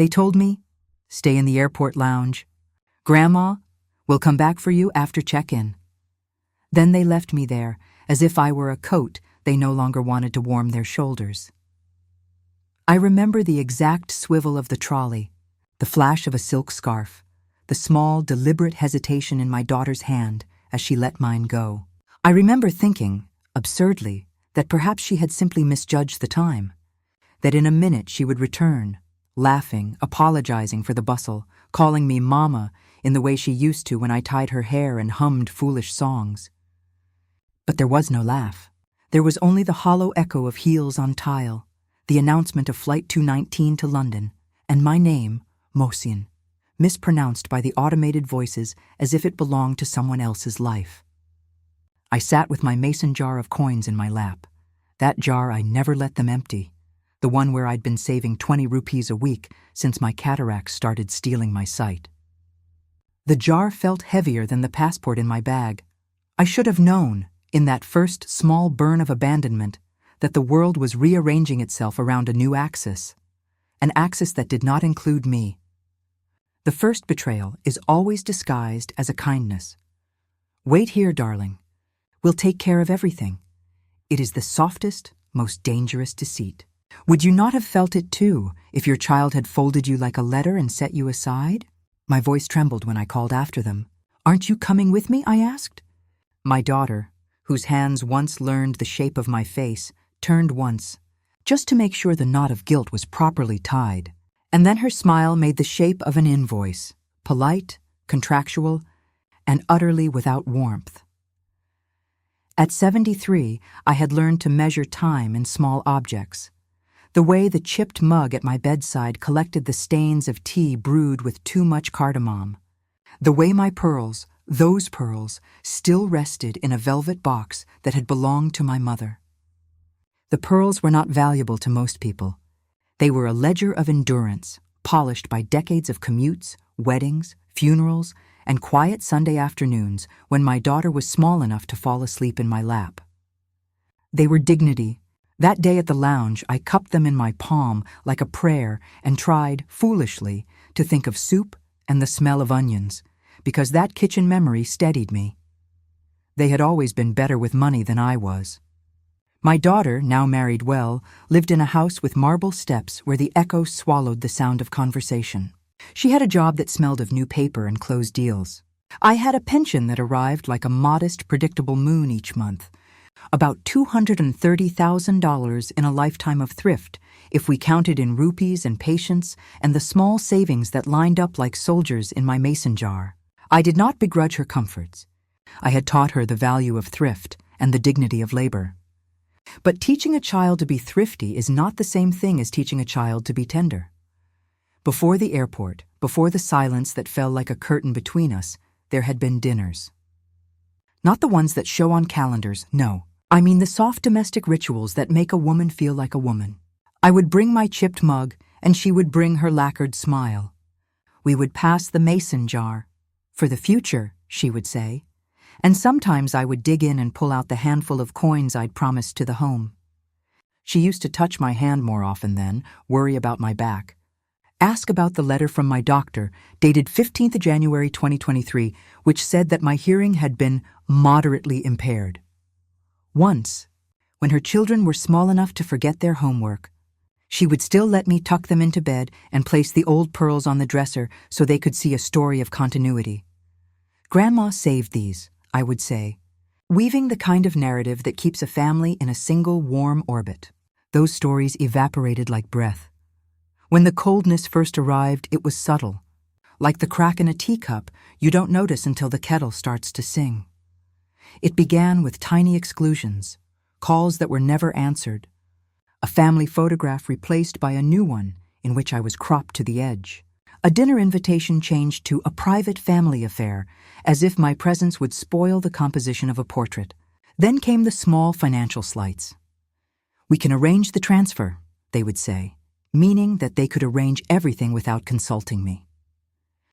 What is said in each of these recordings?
They told me, stay in the airport lounge. Grandma, we'll come back for you after check-in. Then they left me there, as if I were a coat they no longer wanted to warm their shoulders. I remember the exact swivel of the trolley, the flash of a silk scarf, the small, deliberate hesitation in my daughter's hand as she let mine go. I remember thinking, absurdly, that perhaps she had simply misjudged the time, that in a minute she would return, laughing, apologizing for the bustle, calling me Mama in the way she used to when I tied her hair and hummed foolish songs. But there was no laugh. There was only the hollow echo of heels on tile, the announcement of Flight 219 to London, and my name, Mohsin, mispronounced by the automated voices as if it belonged to someone else's life. I sat with my mason jar of coins in my lap, that jar I never let them empty, the one where I'd been saving 20 rupees a week since my cataracts started stealing my sight. The jar felt heavier than the passport in my bag. I should have known, in that first small burn of abandonment, that the world was rearranging itself around a new axis, an axis that did not include me. The first betrayal is always disguised as a kindness. Wait here, darling. We'll take care of everything. It is the softest, most dangerous deceit. Would you not have felt it too if your child had folded you like a letter and set you aside? My voice trembled when I called after them. Aren't you coming with me? I asked. My daughter, whose hands once learned the shape of my face, turned once, just to make sure the knot of guilt was properly tied. And then her smile made the shape of an invoice, polite, contractual, and utterly without warmth. At 73, I had learned to measure time in small objects. The way the chipped mug at my bedside collected the stains of tea brewed with too much cardamom. The way my pearls, those pearls, still rested in a velvet box that had belonged to my mother. The pearls were not valuable to most people. They were a ledger of endurance, polished by decades of commutes, weddings, funerals, and quiet Sunday afternoons when my daughter was small enough to fall asleep in my lap. They were dignity. That day at the lounge, I cupped them in my palm like a prayer and tried, foolishly, to think of soup and the smell of onions, because that kitchen memory steadied me. They had always been better with money than I was. My daughter, now married well, lived in a house with marble steps where the echo swallowed the sound of conversation. She had a job that smelled of new paper and closed deals. I had a pension that arrived like a modest, predictable moon each month, about $230,000 in a lifetime of thrift, if we counted in rupees and patience and the small savings that lined up like soldiers in my mason jar. I did not begrudge her comforts. I had taught her the value of thrift and the dignity of labor. But teaching a child to be thrifty is not the same thing as teaching a child to be tender. Before the airport, before the silence that fell like a curtain between us, there had been dinners. Not the ones that show on calendars, no. I mean the soft domestic rituals that make a woman feel like a woman. I would bring my chipped mug, and she would bring her lacquered smile. We would pass the mason jar. For the future, she would say. And sometimes I would dig in and pull out the handful of coins I'd promised to the home. She used to touch my hand more often then, worry about my back. Ask about the letter from my doctor, dated 15th January 2023, which said that my hearing had been moderately impaired. Once, when her children were small enough to forget their homework, she would still let me tuck them into bed and place the old pearls on the dresser so they could see a story of continuity. Grandma saved these, I would say, weaving the kind of narrative that keeps a family in a single warm orbit. Those stories evaporated like breath. When the coldness first arrived, it was subtle. Like the crack in a teacup, you don't notice until the kettle starts to sing. It began with tiny exclusions, calls that were never answered, a family photograph replaced by a new one in which I was cropped to the edge. A dinner invitation changed to a private family affair, as if my presence would spoil the composition of a portrait. Then came the small financial slights. We can arrange the transfer, they would say, meaning that they could arrange everything without consulting me.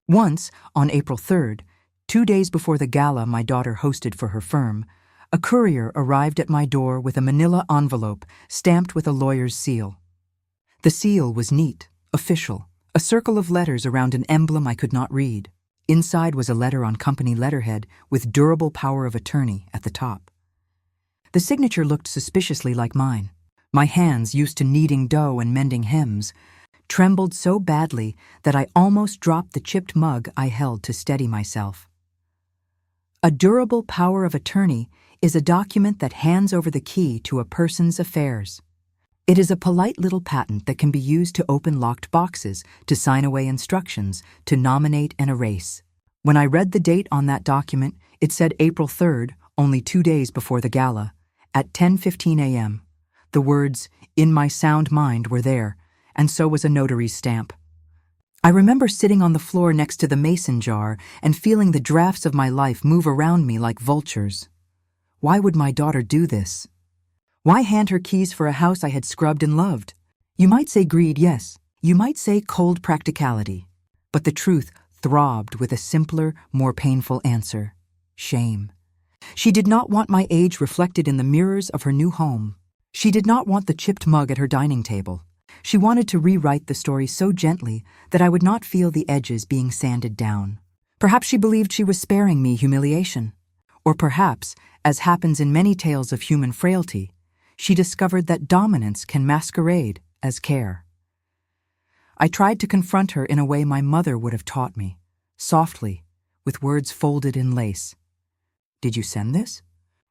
Once, on April 3rd, 2 days before the gala my daughter hosted for her firm, a courier arrived at my door with a manila envelope stamped with a lawyer's seal. The seal was neat, official, A circle of letters around an emblem I could not read. Inside was a letter on company letterhead with durable power of attorney at the top. The signature looked suspiciously like mine. My hands, used to kneading dough and mending hems, trembled so badly that I almost dropped the chipped mug I held to steady myself. A durable power of attorney is a document that hands over the key to a person's affairs. It is a polite little patent that can be used to open locked boxes, to sign away instructions, to nominate and erase. When I read the date on that document, it said April 3rd, only 2 days before the gala, at 10:15 a.m. The words, "In my sound mind," were there, and so was a notary's stamp. I remember sitting on the floor next to the mason jar and feeling the drafts of my life move around me like vultures. Why would my daughter do this? Why hand her keys for a house I had scrubbed and loved? You might say greed, yes. You might say cold practicality. But the truth throbbed with a simpler, more painful answer: shame. She did not want my age reflected in the mirrors of her new home. She did not want the chipped mug at her dining table. She wanted to rewrite the story so gently that I would not feel the edges being sanded down. Perhaps she believed she was sparing me humiliation. Or perhaps, as happens in many tales of human frailty, she discovered that dominance can masquerade as care. I tried to confront her in a way my mother would have taught me, softly, with words folded in lace. "Did you send this?"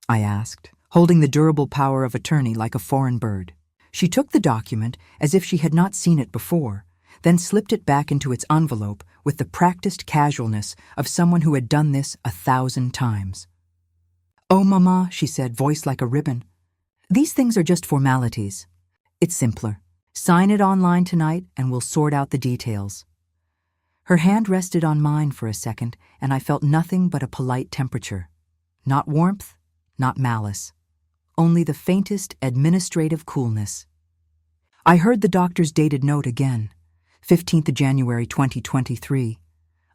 I asked, holding the durable power of attorney like a foreign bird. She took the document as if she had not seen it before, then slipped it back into its envelope with the practiced casualness of someone who had done this 1,000 times. "Oh, Mama," she said, voice like a ribbon. "These things are just formalities. It's simpler. Sign it online tonight and we'll sort out the details." Her hand rested on mine for a second, and I felt nothing but a polite temperature. Not warmth, not malice. Only the faintest administrative coolness. I heard the doctor's dated note again, 15th of January 2023.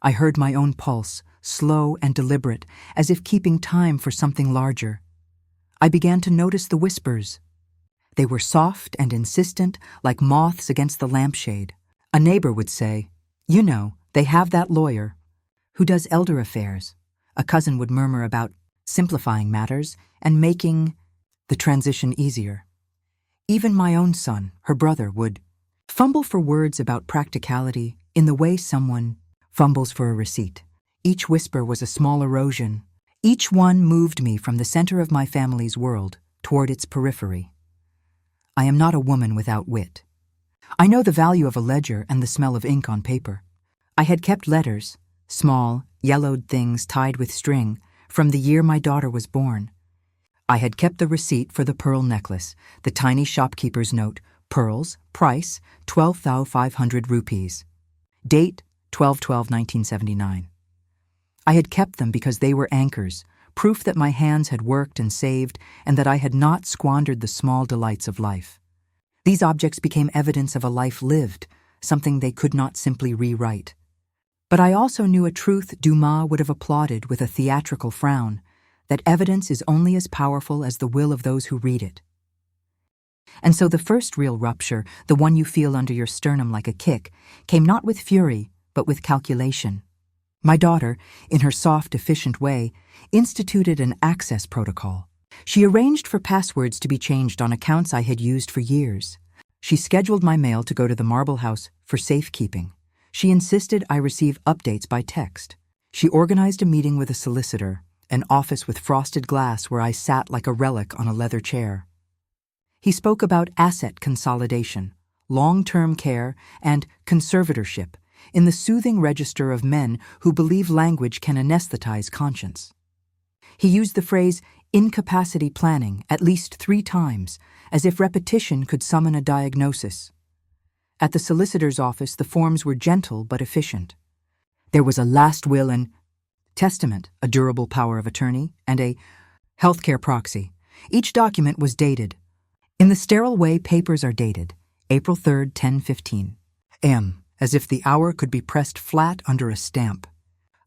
I heard my own pulse, slow and deliberate, as if keeping time for something larger. I began to notice the whispers. They were soft and insistent, like moths against the lampshade. A neighbor would say, "You know, they have that lawyer who does elder affairs." A cousin would murmur about simplifying matters and making the transition easier. Even my own son, her brother, would fumble for words about practicality in the way someone fumbles for a receipt. Each whisper was a small erosion. Each one moved me from the center of my family's world toward its periphery. I am not a woman without wit. I know the value of a ledger and the smell of ink on paper. I had kept letters, small, yellowed things tied with string, from the year my daughter was born. I had kept the receipt for the pearl necklace, the tiny shopkeeper's note, pearls, price, 12,500 rupees. Date, 12/12/1979. I had kept them because they were anchors, proof that my hands had worked and saved, and that I had not squandered the small delights of life. These objects became evidence of a life lived, something they could not simply rewrite. But I also knew a truth Dumas would have applauded with a theatrical frown, that evidence is only as powerful as the will of those who read it. And so the first real rupture, the one you feel under your sternum like a kick, came not with fury, but with calculation. My daughter, in her soft, efficient way, instituted an access protocol. She arranged for passwords to be changed on accounts I had used for years. She scheduled my mail to go to the Marble House for safekeeping. She insisted I receive updates by text. She organized a meeting with a solicitor, an office with frosted glass where I sat like a relic on a leather chair. He spoke about asset consolidation, long-term care, and conservatorship in the soothing register of men who believe language can anesthetize conscience. He used the phrase incapacity planning at least 3 times, as if repetition could summon a diagnosis. At the solicitor's office, the forms were gentle but efficient. There was a last will and testament, a durable power of attorney, and a healthcare proxy. Each document was dated. In the sterile way papers are dated, April 3rd, 10:15 a.m., as if the hour could be pressed flat under a stamp.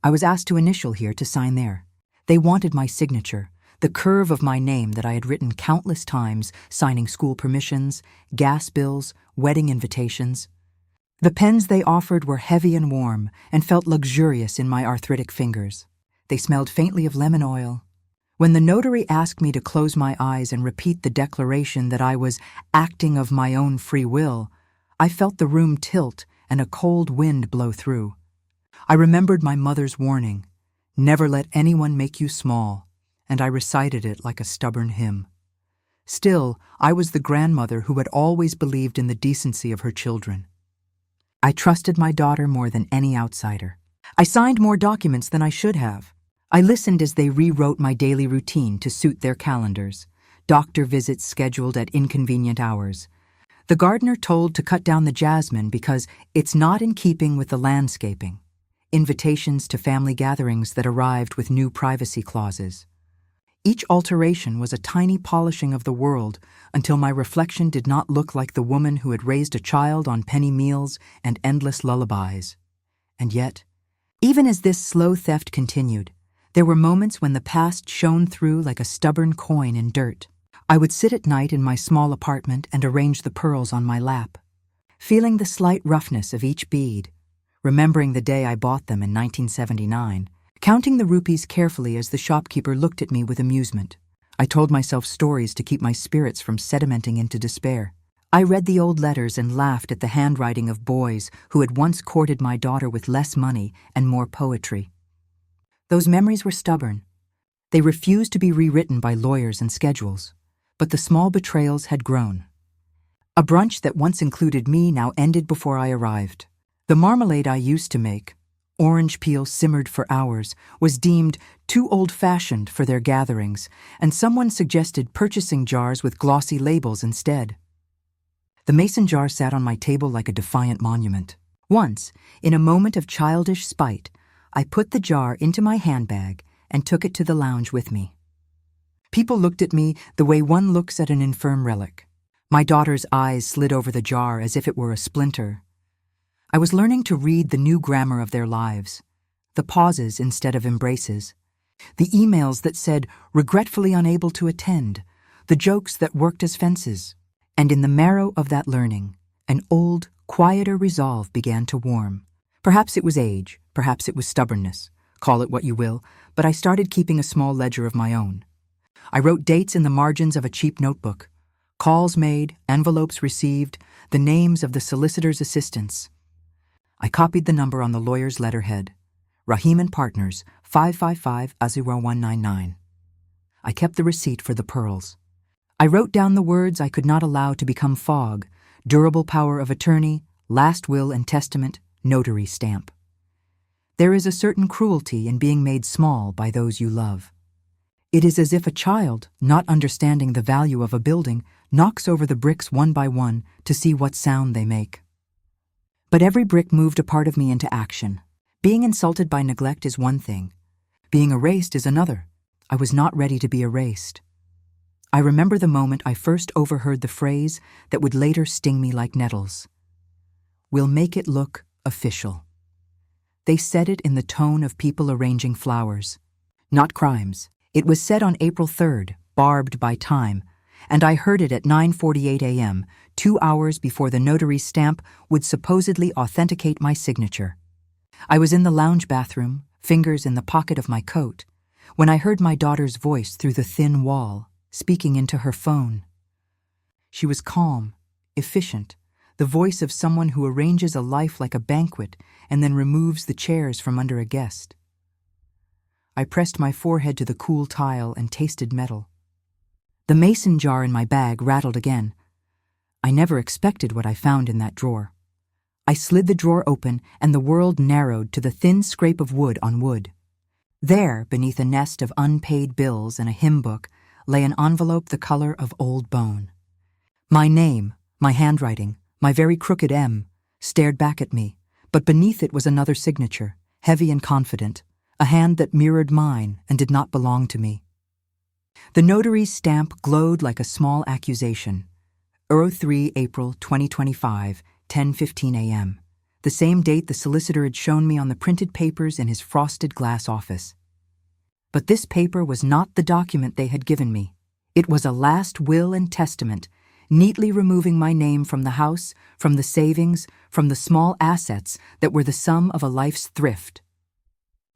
I was asked to initial here, to sign there. They wanted my signature, the curve of my name that I had written countless times, signing school permissions, gas bills, wedding invitations. The pens they offered were heavy and warm and felt luxurious in my arthritic fingers. They smelled faintly of lemon oil. When the notary asked me to close my eyes and repeat the declaration that I was acting of my own free will, I felt the room tilt and a cold wind blow through. I remembered my mother's warning, "Never let anyone make you small," and I recited it like a stubborn hymn. Still, I was the grandmother who had always believed in the decency of her children. I trusted my daughter more than any outsider. I signed more documents than I should have. I listened as they rewrote my daily routine to suit their calendars, doctor visits scheduled at inconvenient hours. The gardener told to cut down the jasmine because it's not in keeping with the landscaping. Invitations to family gatherings that arrived with new privacy clauses. Each alteration was a tiny polishing of the world until my reflection did not look like the woman who had raised a child on penny meals and endless lullabies. And yet, even as this slow theft continued, there were moments when the past shone through like a stubborn coin in dirt. I would sit at night in my small apartment and arrange the pearls on my lap, feeling the slight roughness of each bead, remembering the day I bought them in 1979, counting the rupees carefully as the shopkeeper looked at me with amusement. I told myself stories to keep my spirits from sedimenting into despair. I read the old letters and laughed at the handwriting of boys who had once courted my daughter with less money and more poetry. Those memories were stubborn. They refused to be rewritten by lawyers and schedules. But the small betrayals had grown. A brunch that once included me now ended before I arrived. The marmalade I used to make, orange peel simmered for hours, was deemed too old-fashioned for their gatherings, and someone suggested purchasing jars with glossy labels instead. The mason jar sat on my table like a defiant monument. Once, in a moment of childish spite, I put the jar into my handbag and took it to the lounge with me. People looked at me the way one looks at an infirm relic. My daughter's eyes slid over the jar as if it were a splinter. I was learning to read the new grammar of their lives, the pauses instead of embraces, the emails that said, "regretfully unable to attend," the jokes that worked as fences. And in the marrow of that learning, an old, quieter resolve began to warm. Perhaps it was age, perhaps it was stubbornness. Call it what you will, but I started keeping a small ledger of my own. I wrote dates in the margins of a cheap notebook, calls made, envelopes received, the names of the solicitor's assistants. I copied the number on the lawyer's letterhead, Rahim and Partners, 555-0199. I kept the receipt for the pearls. I wrote down the words I could not allow to become fog: durable power of attorney, last will and testament, notary stamp. There is a certain cruelty in being made small by those you love. It is as if a child, not understanding the value of a building, knocks over the bricks one by one to see what sound they make. But every brick moved a part of me into action. Being insulted by neglect is one thing. Being erased is another. I was not ready to be erased. I remember the moment I first overheard the phrase that would later sting me like nettles. "We'll make it look official." They said it in the tone of people arranging flowers. Not crimes. It was said on April 3rd, barbed by time, and I heard it at 9:48 a.m., 2 hours before the notary's stamp would supposedly authenticate my signature. I was in the lounge bathroom, fingers in the pocket of my coat, when I heard my daughter's voice through the thin wall, speaking into her phone. She was calm, efficient, the voice of someone who arranges a life like a banquet and then removes the chairs from under a guest. I pressed my forehead to the cool tile and tasted metal. The mason jar in my bag rattled again. I never expected what I found in that drawer. I slid the drawer open and the world narrowed to the thin scrape of wood on wood. There, beneath a nest of unpaid bills and a hymn book, lay an envelope the color of old bone. My name, my handwriting, my very crooked M, stared back at me, but beneath it was another signature, heavy and confident, a hand that mirrored mine and did not belong to me. The notary's stamp glowed like a small accusation. 03 April 2025, 10:15 a.m., the same date the solicitor had shown me on the printed papers in his frosted glass office. But this paper was not the document they had given me. It was a last will and testament, neatly removing my name from the house, from the savings, from the small assets that were the sum of a life's thrift.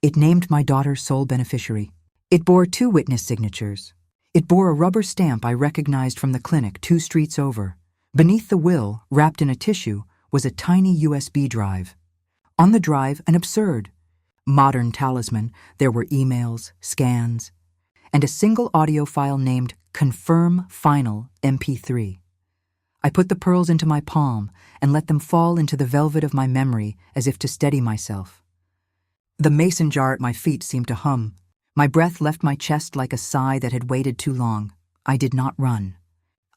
It named my daughter sole beneficiary. It bore 2 witness signatures. It bore a rubber stamp I recognized from the clinic 2 streets over. Beneath the will, wrapped in a tissue, was a tiny USB drive. On the drive, an absurd, modern talisman. There were emails, scans, and a single audio file named Confirm Final MP3. I put the pearls into my palm and let them fall into the velvet of my memory as if to steady myself. The mason jar at my feet seemed to hum. My breath left my chest like a sigh that had waited too long. I did not run.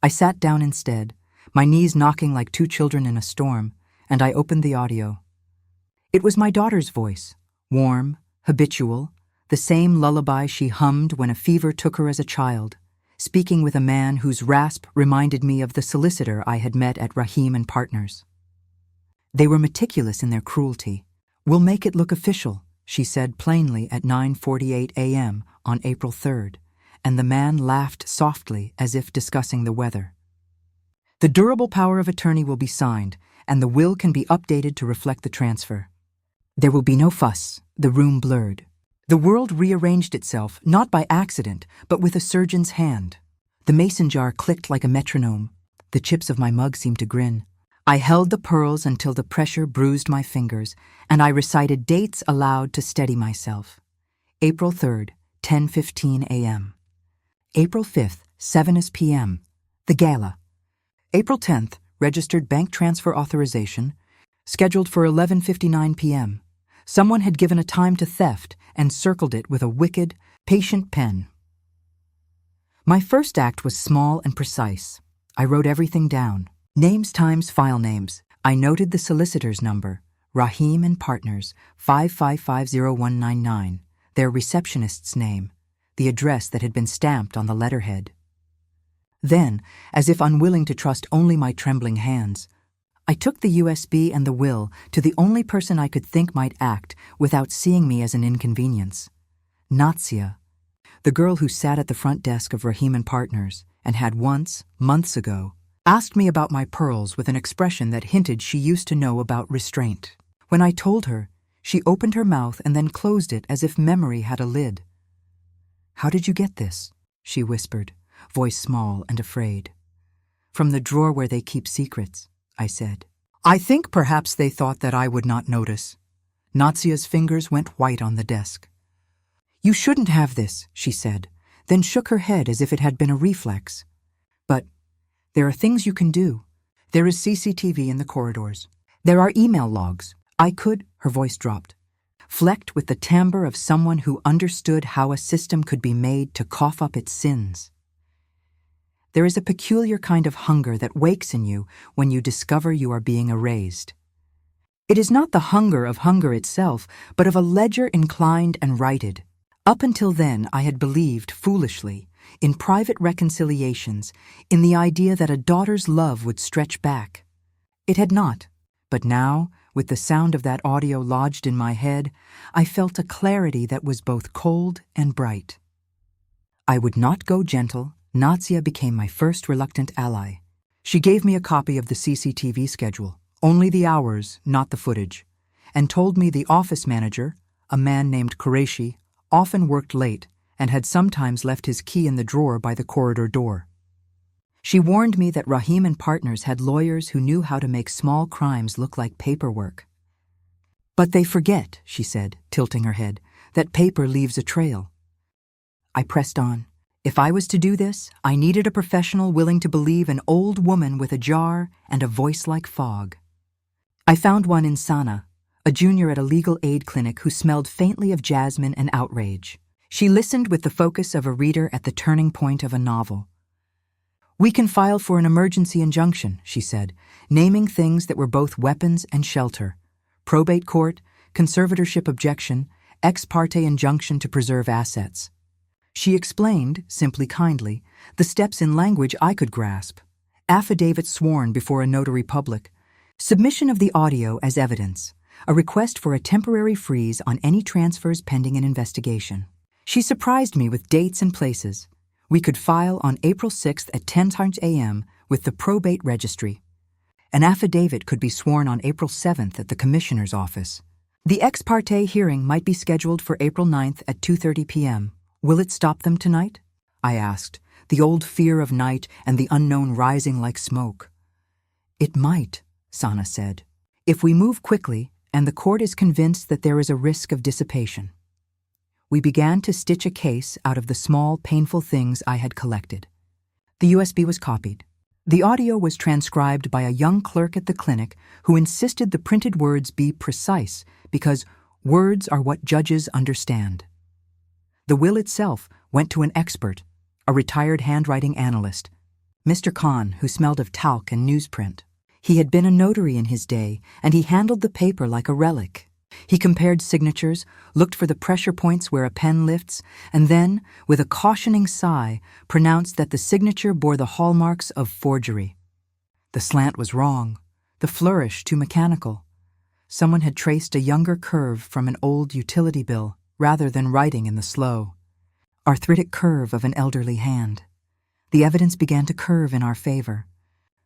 I sat down instead, my knees knocking like 2 children in a storm, and I opened the audio. It was my daughter's voice, warm, habitual, the same lullaby she hummed when a fever took her as a child, speaking with a man whose rasp reminded me of the solicitor I had met at Rahim and Partners. They were meticulous in their cruelty. "We'll make it look official," she said plainly at 9:48 a.m. on April 3rd, and the man laughed softly as if discussing the weather. "The durable power of attorney will be signed, and the will can be updated to reflect the transfer. There will be no fuss," the room blurred. The world rearranged itself, not by accident, but with a surgeon's hand. The mason jar clicked like a metronome. The chips of my mug seemed to grin. I held the pearls until the pressure bruised my fingers, and I recited dates aloud to steady myself. April 3rd, 10:15 a.m. April 5th, 7 p.m. The gala. April 10th, registered bank transfer authorization, scheduled for 11:59 p.m. Someone had given a time to theft and circled it with a wicked, patient pen. My first act was small and precise. I wrote everything down. Names times file names. I noted the solicitor's number, Rahim and Partners, 5550199, their receptionist's name, the address that had been stamped on the letterhead. Then, as if unwilling to trust only my trembling hands, I took the USB and the will to the only person I could think might act without seeing me as an inconvenience. Natsia, the girl who sat at the front desk of Rahim and Partners and had once, months ago, asked me about my pearls with an expression that hinted she used to know about restraint. When I told her, she opened her mouth and then closed it as if memory had a lid. "How did you get this?" she whispered, voice small and afraid. "From the drawer where they keep secrets," I said. I think perhaps they thought that I would not notice. Natsia's fingers went white on the desk. "You shouldn't have this," she said, then shook her head as if it had been a reflex. "But there are things you can do. There is CCTV in the corridors. There are email logs. I could," her voice dropped, flecked with the timbre of someone who understood how a system could be made to cough up its sins. There is a peculiar kind of hunger that wakes in you when you discover you are being erased. It is not the hunger of hunger itself, but of a ledger inclined and righted. Up until then, I had believed, foolishly, in private reconciliations, in the idea that a daughter's love would stretch back. It had not, but now, with the sound of that audio lodged in my head, I felt a clarity that was both cold and bright. I would not go gentle. Natsia became my first reluctant ally. She gave me a copy of the CCTV schedule, only the hours, not the footage, and told me the office manager, a man named Qureshi, often worked late and had sometimes left his key in the drawer by the corridor door. She warned me that Rahim and Partners had lawyers who knew how to make small crimes look like paperwork. "But they forget," she said, tilting her head, "that paper leaves a trail." I pressed on. If I was to do this, I needed a professional willing to believe an old woman with a jar and a voice like fog. I found one in Sana, a junior at a legal aid clinic who smelled faintly of jasmine and outrage. She listened with the focus of a reader at the turning point of a novel. "We can file for an emergency injunction," she said, naming things that were both weapons and shelter. Probate court, conservatorship objection, ex parte injunction to preserve assets. She explained, simply kindly, the steps in language I could grasp. Affidavit sworn before a notary public, submission of the audio as evidence, a request for a temporary freeze on any transfers pending an investigation. She surprised me with dates and places. We could file on April 6th at 10 a.m. with the probate registry. An affidavit could be sworn on April 7th at the commissioner's office. The ex parte hearing might be scheduled for April 9th at 2:30 p.m. Will it stop them tonight? I asked, the old fear of night and the unknown rising like smoke. It might, Sana said, if we move quickly and the court is convinced that there is a risk of dissipation. We began to stitch a case out of the small, painful things I had collected. The USB was copied. The audio was transcribed by a young clerk at the clinic who insisted the printed words be precise because words are what judges understand. The will itself went to an expert, a retired handwriting analyst, Mr. Khan, who smelled of talc and newsprint. He had been a notary in his day, and he handled the paper like a relic. He compared signatures, looked for the pressure points where a pen lifts, and then, with a cautioning sigh, pronounced that the signature bore the hallmarks of forgery. The slant was wrong, the flourish too mechanical. Someone had traced a younger curve from an old utility bill, rather than writing in the slow, arthritic curve of an elderly hand. The evidence began to curve in our favor.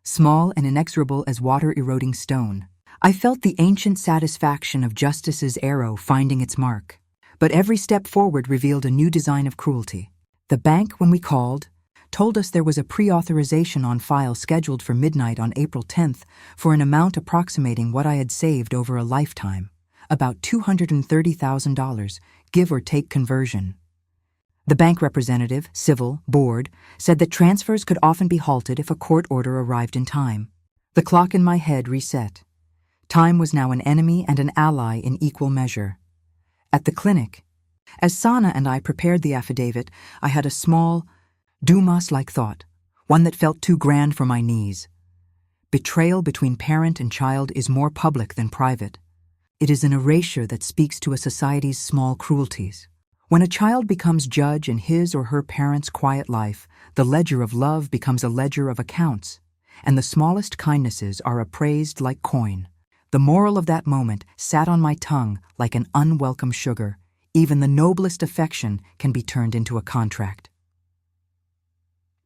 Small and inexorable as water-eroding stone, I felt the ancient satisfaction of justice's arrow finding its mark. But every step forward revealed a new design of cruelty. The bank, when we called, told us there was a pre-authorization on file scheduled for midnight on April 10th for an amount approximating what I had saved over a lifetime, about $230,000, give or take conversion. The bank representative, civil, board, said that transfers could often be halted if a court order arrived in time. The clock in my head reset. Time was now an enemy and an ally in equal measure. At the clinic, as Sana and I prepared the affidavit, I had a small, Dumas-like thought, one that felt too grand for my knees. Betrayal between parent and child is more public than private. It is an erasure that speaks to a society's small cruelties. When a child becomes judge in his or her parent's quiet life, the ledger of love becomes a ledger of accounts, and the smallest kindnesses are appraised like coin. The moral of that moment sat on my tongue like an unwelcome sugar. Even the noblest affection can be turned into a contract.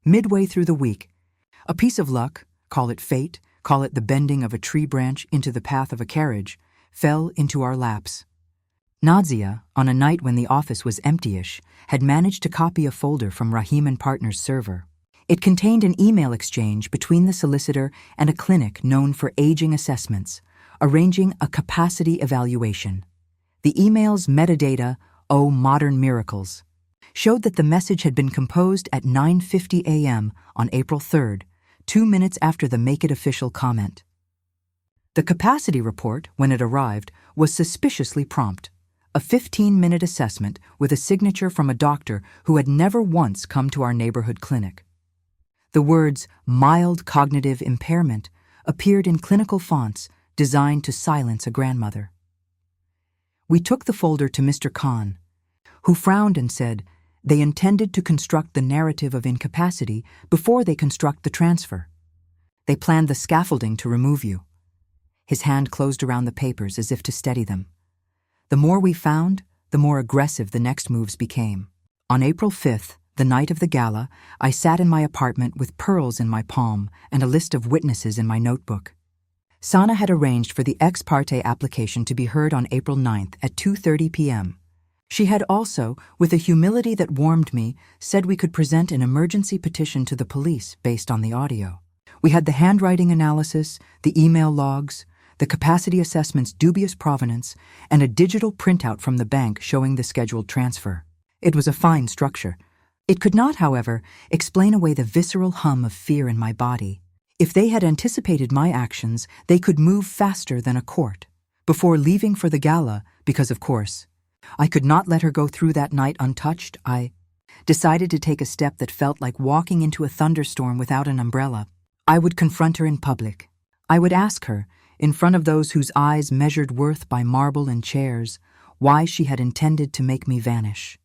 Midway through the week, a piece of luck, call it fate, call it the bending of a tree branch into the path of a carriage, fell into our laps. Nadia, on a night when the office was empty-ish, had managed to copy a folder from Rahim & Partners' server. It contained an email exchange between the solicitor and a clinic known for aging assessments, arranging a capacity evaluation. The email's metadata, oh modern miracles, showed that the message had been composed at 9:50 a.m. on April 3rd, 2 minutes after the Make It Official comment. The capacity report, when it arrived, was suspiciously prompt. A 15-minute assessment with a signature from a doctor who had never once come to our neighborhood clinic. The words mild cognitive impairment appeared in clinical fonts designed to silence a grandmother. We took the folder to Mr. Khan, who frowned and said they intended to construct the narrative of incapacity before they construct the transfer. They planned the scaffolding to remove you. His hand closed around the papers as if to steady them. The more we found, the more aggressive the next moves became. On April 5th, the night of the gala, I sat in my apartment with pearls in my palm and a list of witnesses in my notebook. Sana had arranged for the ex parte application to be heard on April 9th at 2:30 p.m. She had also, with a humility that warmed me, said we could present an emergency petition to the police based on the audio. We had the handwriting analysis, the email logs, the capacity assessment's dubious provenance, and a digital printout from the bank showing the scheduled transfer. It was a fine structure. It could not, however, explain away the visceral hum of fear in my body. If they had anticipated my actions, they could move faster than a court. Before leaving for the gala, because of course, I could not let her go through that night untouched, I decided to take a step that felt like walking into a thunderstorm without an umbrella. I would confront her in public. I would ask her, in front of those whose eyes measured worth by marble and chairs, why she had intended to make me vanish.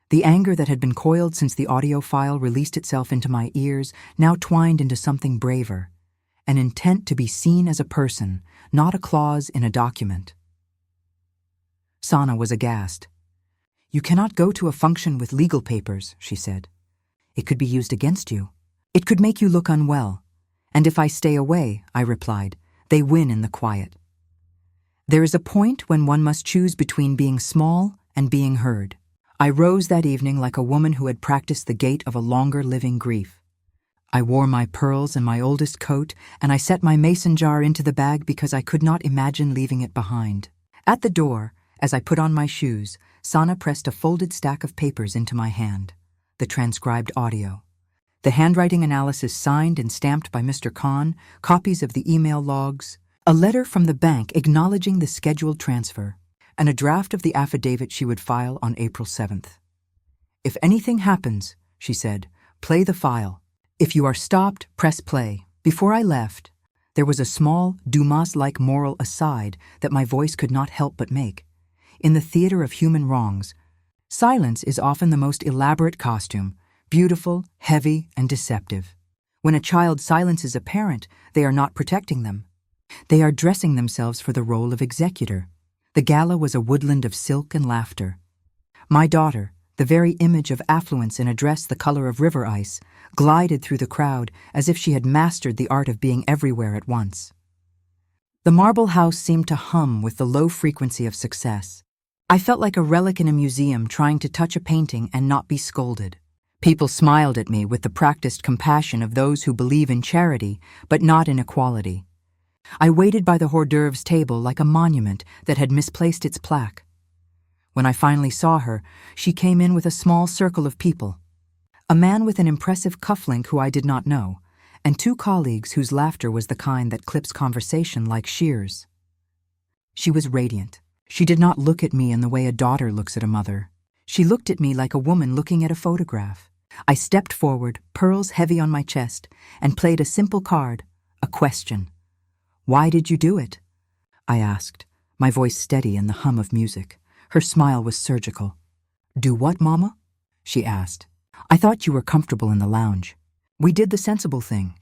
The anger that had been coiled since the audio file released itself into my ears now twined into something braver, an intent to be seen as a person, not a clause in a document. Sana was aghast. "You cannot go to a function with legal papers," she said. "It could be used against you. It could make you look unwell." And if I stay away, I replied, they win in the quiet. There is a point when one must choose between being small and being heard. I rose that evening like a woman who had practiced the gait of a longer living grief. I wore my pearls and my oldest coat, and I set my mason jar into the bag because I could not imagine leaving it behind. At the door, as I put on my shoes, Sana pressed a folded stack of papers into my hand, the transcribed audio, the handwriting analysis signed and stamped by Mr. Khan, copies of the email logs, a letter from the bank acknowledging the scheduled transfer, and a draft of the affidavit she would file on April 7th. If anything happens, she said, play the file. If you are stopped, press play. Before I left, there was a small, Dumas-like moral aside that my voice could not help but make. In the theater of human wrongs, silence is often the most elaborate costume, beautiful, heavy, and deceptive. When a child silences a parent, they are not protecting them. They are dressing themselves for the role of executor. The gala was a woodland of silk and laughter. My daughter, the very image of affluence in a dress the color of river ice, glided through the crowd as if she had mastered the art of being everywhere at once. The marble house seemed to hum with the low frequency of success. I felt like a relic in a museum trying to touch a painting and not be scolded. People smiled at me with the practiced compassion of those who believe in charity but not in equality. I waited by the hors d'oeuvres table like a monument that had misplaced its plaque. When I finally saw her, she came in with a small circle of people. A man with an impressive cufflink who I did not know, and 2 colleagues whose laughter was the kind that clips conversation like shears. She was radiant. She did not look at me in the way a daughter looks at a mother. She looked at me like a woman looking at a photograph. I stepped forward, pearls heavy on my chest, and played a simple card, a question. Why did you do it? I asked, my voice steady in the hum of music. Her smile was surgical. Do what, Mama? She asked. I thought you were comfortable in the lounge. We did the sensible thing.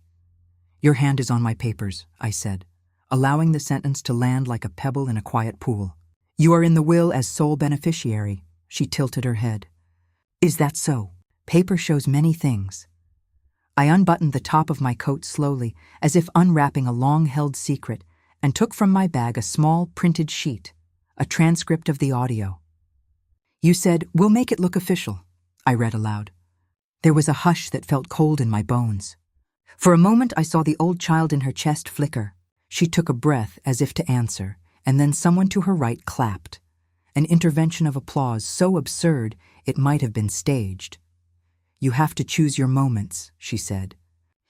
Your hand is on my papers, I said, allowing the sentence to land like a pebble in a quiet pool. You are in the will as sole beneficiary. She tilted her head. Is that so? Paper shows many things. I unbuttoned the top of my coat slowly, as if unwrapping a long-held secret, and took from my bag a small printed sheet, a transcript of the audio. You said, we'll make it look official, I read aloud. There was a hush that felt cold in my bones. For a moment I saw the old child in her chest flicker. She took a breath as if to answer, and then someone to her right clapped. An intervention of applause so absurd it might have been staged. You have to choose your moments, she said.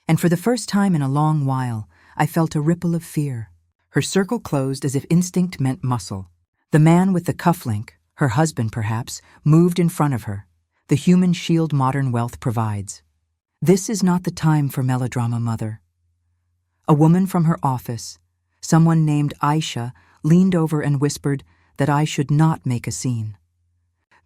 And for the first time in a long while, I felt a ripple of fear. Her circle closed as if instinct meant muscle. The man with the cufflink, her husband perhaps, moved in front of her, the human shield modern wealth provides. This is not the time for melodrama, Mother. A woman from her office, someone named Aisha, leaned over and whispered that I should not make a scene.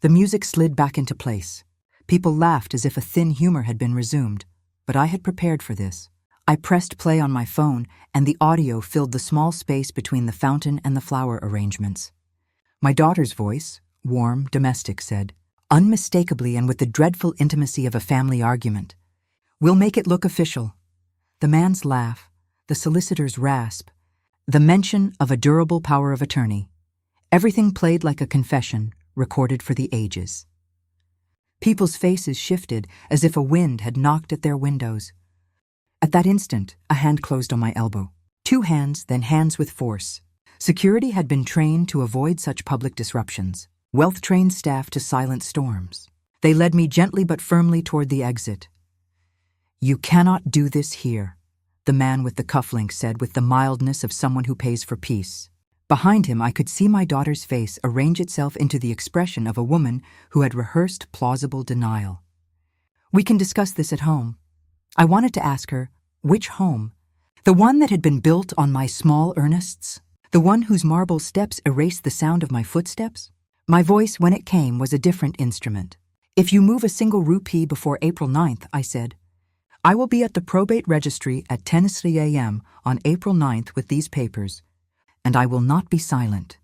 The music slid back into place. People laughed as if a thin humor had been resumed, but I had prepared for this. I pressed play on my phone, and the audio filled the small space between the fountain and the flower arrangements. My daughter's voice, warm, domestic, said, unmistakably and with the dreadful intimacy of a family argument, we'll make it look official. The man's laugh, the solicitor's rasp, the mention of a durable power of attorney. Everything played like a confession, recorded for the ages. People's faces shifted as if a wind had knocked at their windows. At that instant, a hand closed on my elbow. 2 hands, then hands with force. Security had been trained to avoid such public disruptions. Wealth-trained staff to silence storms. They led me gently but firmly toward the exit. You cannot do this here, the man with the cufflink said with the mildness of someone who pays for peace. Behind him, I could see my daughter's face arrange itself into the expression of a woman who had rehearsed plausible denial. We can discuss this at home. I wanted to ask her, which home? The one that had been built on my small earnests? The one whose marble steps erased the sound of my footsteps? My voice, when it came, was a different instrument. If you move a single rupee before April 9th, I said, I will be at the probate registry at 10:30 a.m. on April 9th with these papers, and I will not be silent.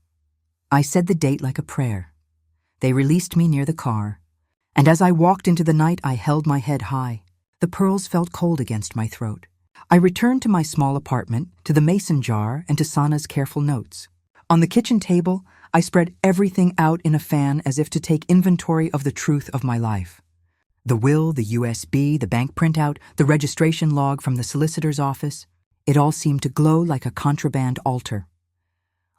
I said the date like a prayer. They released me near the car, and as I walked into the night, I held my head high. The pearls felt cold against my throat. I returned to my small apartment, to the mason jar, and to Sana's careful notes. On the kitchen table, I spread everything out in a fan as if to take inventory of the truth of my life. The will, the USB, the bank printout, the registration log from the solicitor's office, it all seemed to glow like a contraband altar.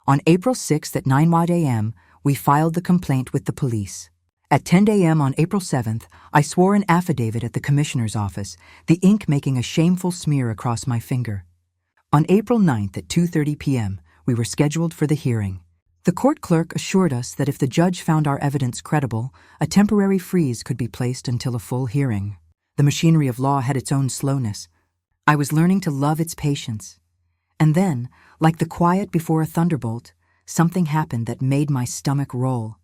On April 6th at 9 a.m., we filed the complaint with the police. At 10 a.m. on April 7th, I swore an affidavit at the commissioner's office, the ink making a shameful smear across my finger. On April 9th at 2:30 p.m., we were scheduled for the hearing. The court clerk assured us that if the judge found our evidence credible, a temporary freeze could be placed until a full hearing. The machinery of law had its own slowness. I was learning to love its patience. And then, like the quiet before a thunderbolt, something happened that made my stomach roll.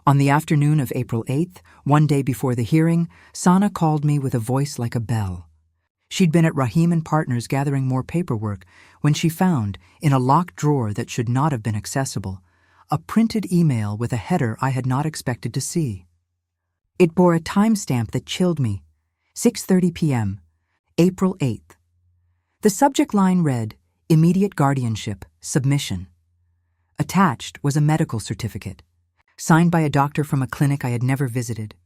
On the afternoon of April 8th, one day before the hearing, Sana called me with a voice like a bell. She'd been at Rahim and Partners gathering more paperwork when she found, in a locked drawer that should not have been accessible, a printed email with a header I had not expected to see. It bore a timestamp that chilled me. 6:30 p.m., April 8th. The subject line read, "Immediate guardianship, submission." Attached was a medical certificate, signed by a doctor from a clinic I had never visited,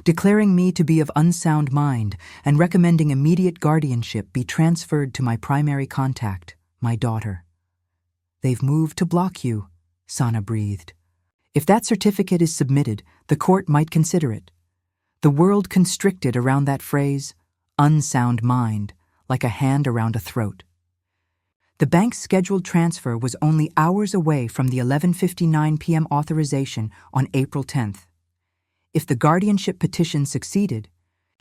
declaring me to be of unsound mind and recommending immediate guardianship be transferred to my primary contact, my daughter. "They've moved to block you," Sana breathed. "If that certificate is submitted, the court might consider it." The world constricted around that phrase, unsound mind, like a hand around a throat. The bank's scheduled transfer was only hours away from the 11:59 p.m. authorization on April 10th. If the guardianship petition succeeded,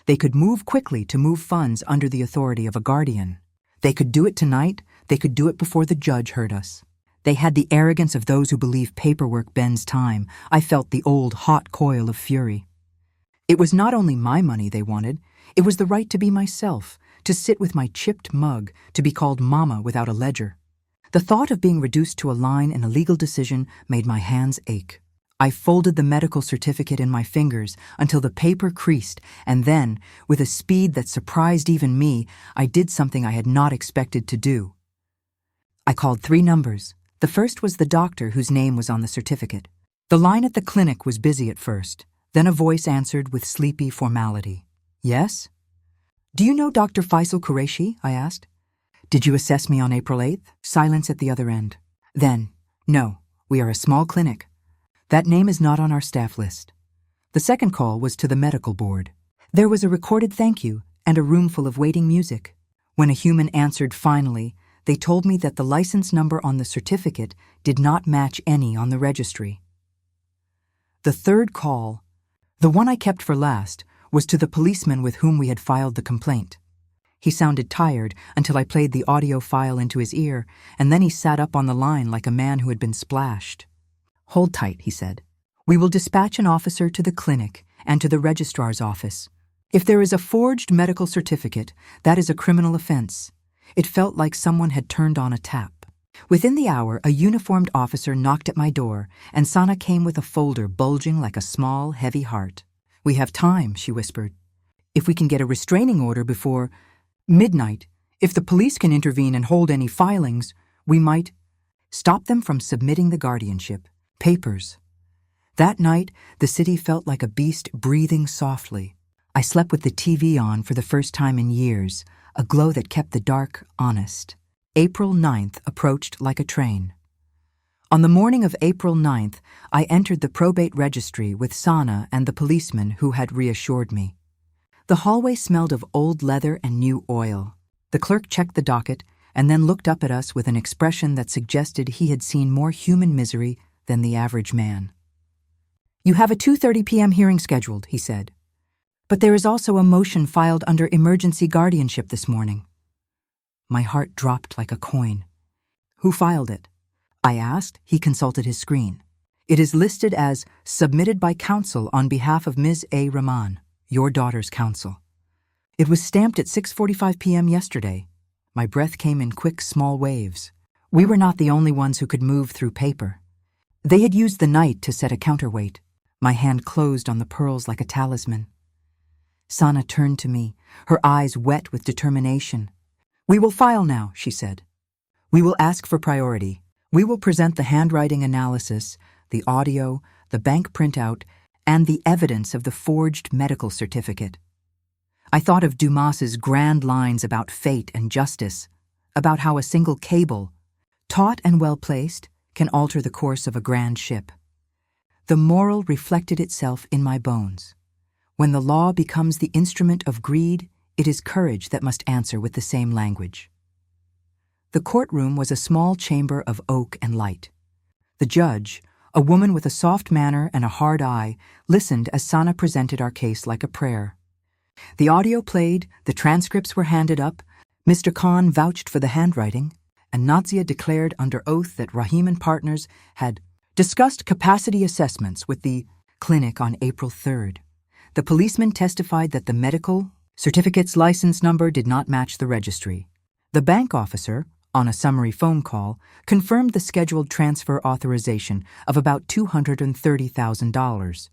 they could move quickly to move funds under the authority of a guardian. They could do it tonight, they could do it before the judge heard us. They had the arrogance of those who believe paperwork bends time. I felt the old hot coil of fury. It was not only my money they wanted, it was the right to be myself, to sit with my chipped mug, to be called Mama without a ledger. The thought of being reduced to a line in a legal decision made my hands ache. I folded the medical certificate in my fingers until the paper creased, and then, with a speed that surprised even me, I did something I had not expected to do. I called 3 numbers. The first was the doctor whose name was on the certificate. The line at the clinic was busy at first. Then a voice answered with sleepy formality. "Yes?" "Do you know Dr. Faisal Qureshi?" I asked. "Did you assess me on April 8th? Silence at the other end. Then, "No, we are a small clinic. That name is not on our staff list." The second call was to the medical board. There was a recorded thank you and a room full of waiting music. When a human answered finally, they told me that the license number on the certificate did not match any on the registry. The third call, the one I kept for last, was to the policeman with whom we had filed the complaint. He sounded tired until I played the audio file into his ear, and then he sat up on the line like a man who had been splashed. "Hold tight," he said. "We will dispatch an officer to the clinic and to the registrar's office. If there is a forged medical certificate, that is a criminal offense." It felt like someone had turned on a tap. Within the hour, a uniformed officer knocked at my door, and Sana came with a folder bulging like a small, heavy heart. "We have time," she whispered. "If we can get a restraining order before midnight, if the police can intervene and hold any filings, we might stop them from submitting the guardianship papers." That night, the city felt like a beast breathing softly. I slept with the TV on for the first time in years, a glow that kept the dark honest. April 9th approached like a train. On the morning of April 9th, I entered the probate registry with Sana and the policeman who had reassured me. The hallway smelled of old leather and new oil. The clerk checked the docket and then looked up at us with an expression that suggested he had seen more human misery than the average man. "You have a 2:30 p.m. hearing scheduled," he said. "But there is also a motion filed under emergency guardianship this morning." My heart dropped like a coin. "Who filed it?" I asked. He consulted his screen. "It is listed as submitted by counsel on behalf of Ms. A. Rahman, your daughter's counsel. It was stamped at 6:45 p.m. yesterday." My breath came in quick, small waves. We were not the only ones who could move through paper. They had used the night to set a counterweight. My hand closed on the pearls like a talisman. Sana turned to me, her eyes wet with determination. "We will file now," she said. "We will ask for priority. We will present the handwriting analysis, the audio, the bank printout, and the evidence of the forged medical certificate." I thought of Dumas's grand lines about fate and justice, about how a single cable, taut and well placed, can alter the course of a grand ship. The moral reflected itself in my bones. When the law becomes the instrument of greed, it is courage that must answer with the same language. The courtroom was a small chamber of oak and light. The judge, a woman with a soft manner and a hard eye, listened as Sana presented our case like a prayer. The audio played, the transcripts were handed up, Mr. Khan vouched for the handwriting, and Nazia declared under oath that Rahim and partners had discussed capacity assessments with the clinic on April 3rd. The policeman testified that the medical certificate's license number did not match the registry. The bank officer, on a summary phone call, confirmed the scheduled transfer authorization of about $230,000,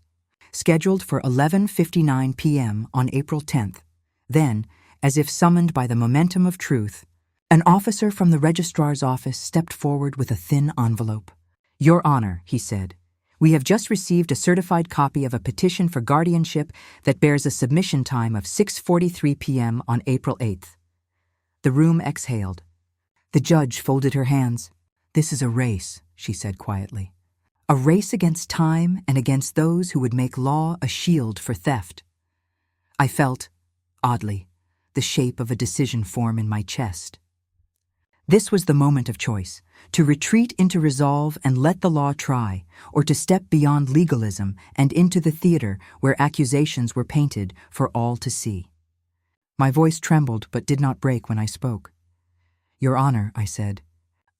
scheduled for 11:59 p.m. on April 10th. Then, as if summoned by the momentum of truth, an officer from the registrar's office stepped forward with a thin envelope. "Your Honor," he said, "we have just received a certified copy of a petition for guardianship that bears a submission time of 6:43 p.m. on April 8th. The room exhaled. The judge folded her hands. "This is a race," she said quietly. "A race against time and against those who would make law a shield for theft." I felt, oddly, the shape of a decision form in my chest. This was the moment of choice, to retreat into resolve and let the law try, or to step beyond legalism and into the theater where accusations were painted for all to see. My voice trembled but did not break when I spoke. "Your Honor," I said,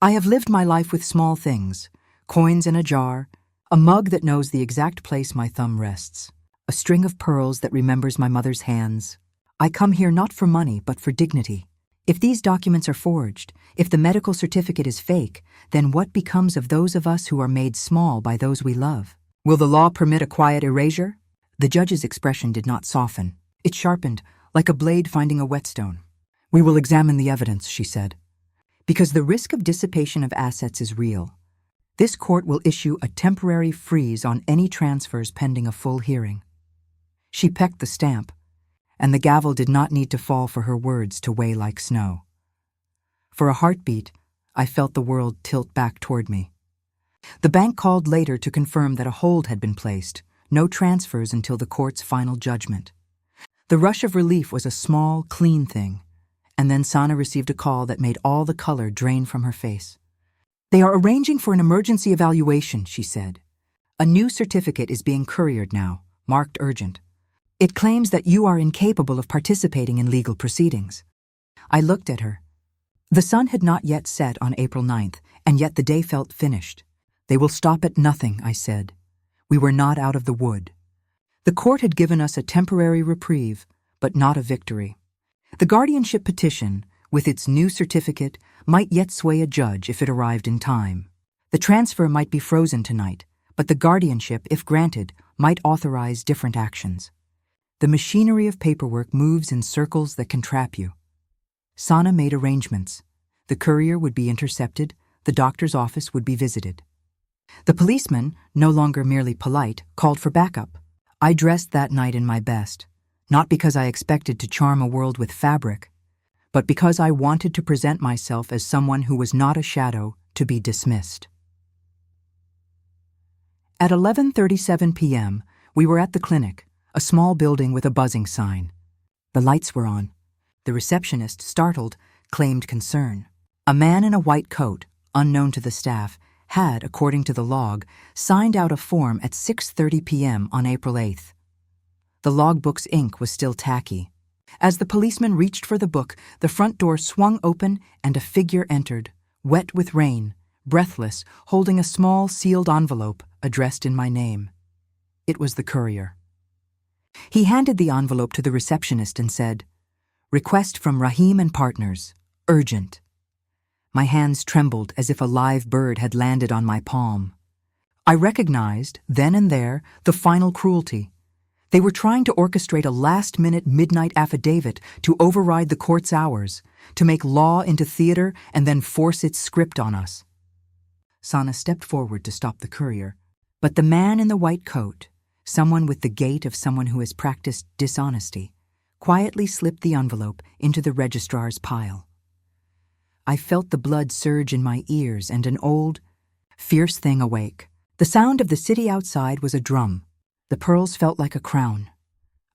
"I have lived my life with small things, coins in a jar, a mug that knows the exact place my thumb rests, a string of pearls that remembers my mother's hands. I come here not for money but for dignity. If these documents are forged, if the medical certificate is fake, then what becomes of those of us who are made small by those we love? Will the law permit a quiet erasure?" The judge's expression did not soften. It sharpened, like a blade finding a whetstone. "We will examine the evidence," she said. "Because the risk of dissipation of assets is real. This court will issue a temporary freeze on any transfers pending a full hearing." She pecked the stamp, and the gavel did not need to fall for her words to weigh like snow. For a heartbeat, I felt the world tilt back toward me. The bank called later to confirm that a hold had been placed, no transfers until the court's final judgment. The rush of relief was a small, clean thing, and then Sana received a call that made all the color drain from her face. "They are arranging for an emergency evaluation," she said. "A new certificate is being couriered now, marked urgent. It claims that you are incapable of participating in legal proceedings." I looked at her. The sun had not yet set on April 9th, and yet the day felt finished. "They will stop at nothing," I said. We were not out of the wood. The court had given us a temporary reprieve, but not a victory. The guardianship petition, with its new certificate, might yet sway a judge if it arrived in time. The transfer might be frozen tonight, but the guardianship, if granted, might authorize different actions. The machinery of paperwork moves in circles that can trap you. Sana made arrangements. The courier would be intercepted, the doctor's office would be visited. The policeman, no longer merely polite, called for backup. I dressed that night in my best, not because I expected to charm a world with fabric, but because I wanted to present myself as someone who was not a shadow to be dismissed. At 11:37 p.m., we were at the clinic, a small building with a buzzing sign. The lights were on. The receptionist, startled, claimed concern. A man in a white coat, unknown to the staff, had, according to the log, signed out a form at 6:30 p.m. on April 8th. The logbook's ink was still tacky. As the policeman reached for the book, the front door swung open and a figure entered, wet with rain, breathless, holding a small sealed envelope addressed in my name. It was the courier. He handed the envelope to the receptionist and said, "Request from Rahim and Partners. Urgent." My hands trembled as if a live bird had landed on my palm. I recognized, then and there, the final cruelty. They were trying to orchestrate a last-minute midnight affidavit to override the court's hours, to make law into theater and then force its script on us. Sana stepped forward to stop the courier, but the man in the white coat, someone with the gait of someone who has practiced dishonesty, quietly slipped the envelope into the registrar's pile. I felt the blood surge in my ears and an old, fierce thing awake. The sound of the city outside was a drum. The pearls felt like a crown.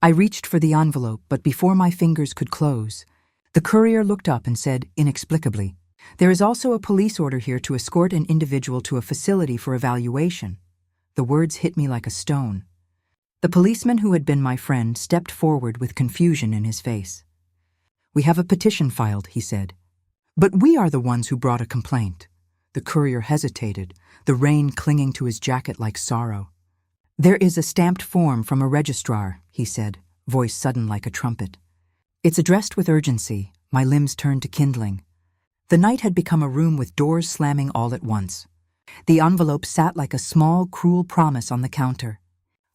I reached for the envelope, but before my fingers could close, the courier looked up and said inexplicably, "There is also a police order here to escort an individual to a facility for evaluation." The words hit me like a stone. The policeman who had been my friend stepped forward with confusion in his face. "We have a petition filed," he said. "But we are the ones who brought a complaint." The courier hesitated, the rain clinging to his jacket like sorrow. "There is a stamped form from a registrar," he said, voice sudden like a trumpet. "It's addressed with urgency." My limbs turned to kindling. The night had become a room with doors slamming all at once. The envelope sat like a small, cruel promise on the counter.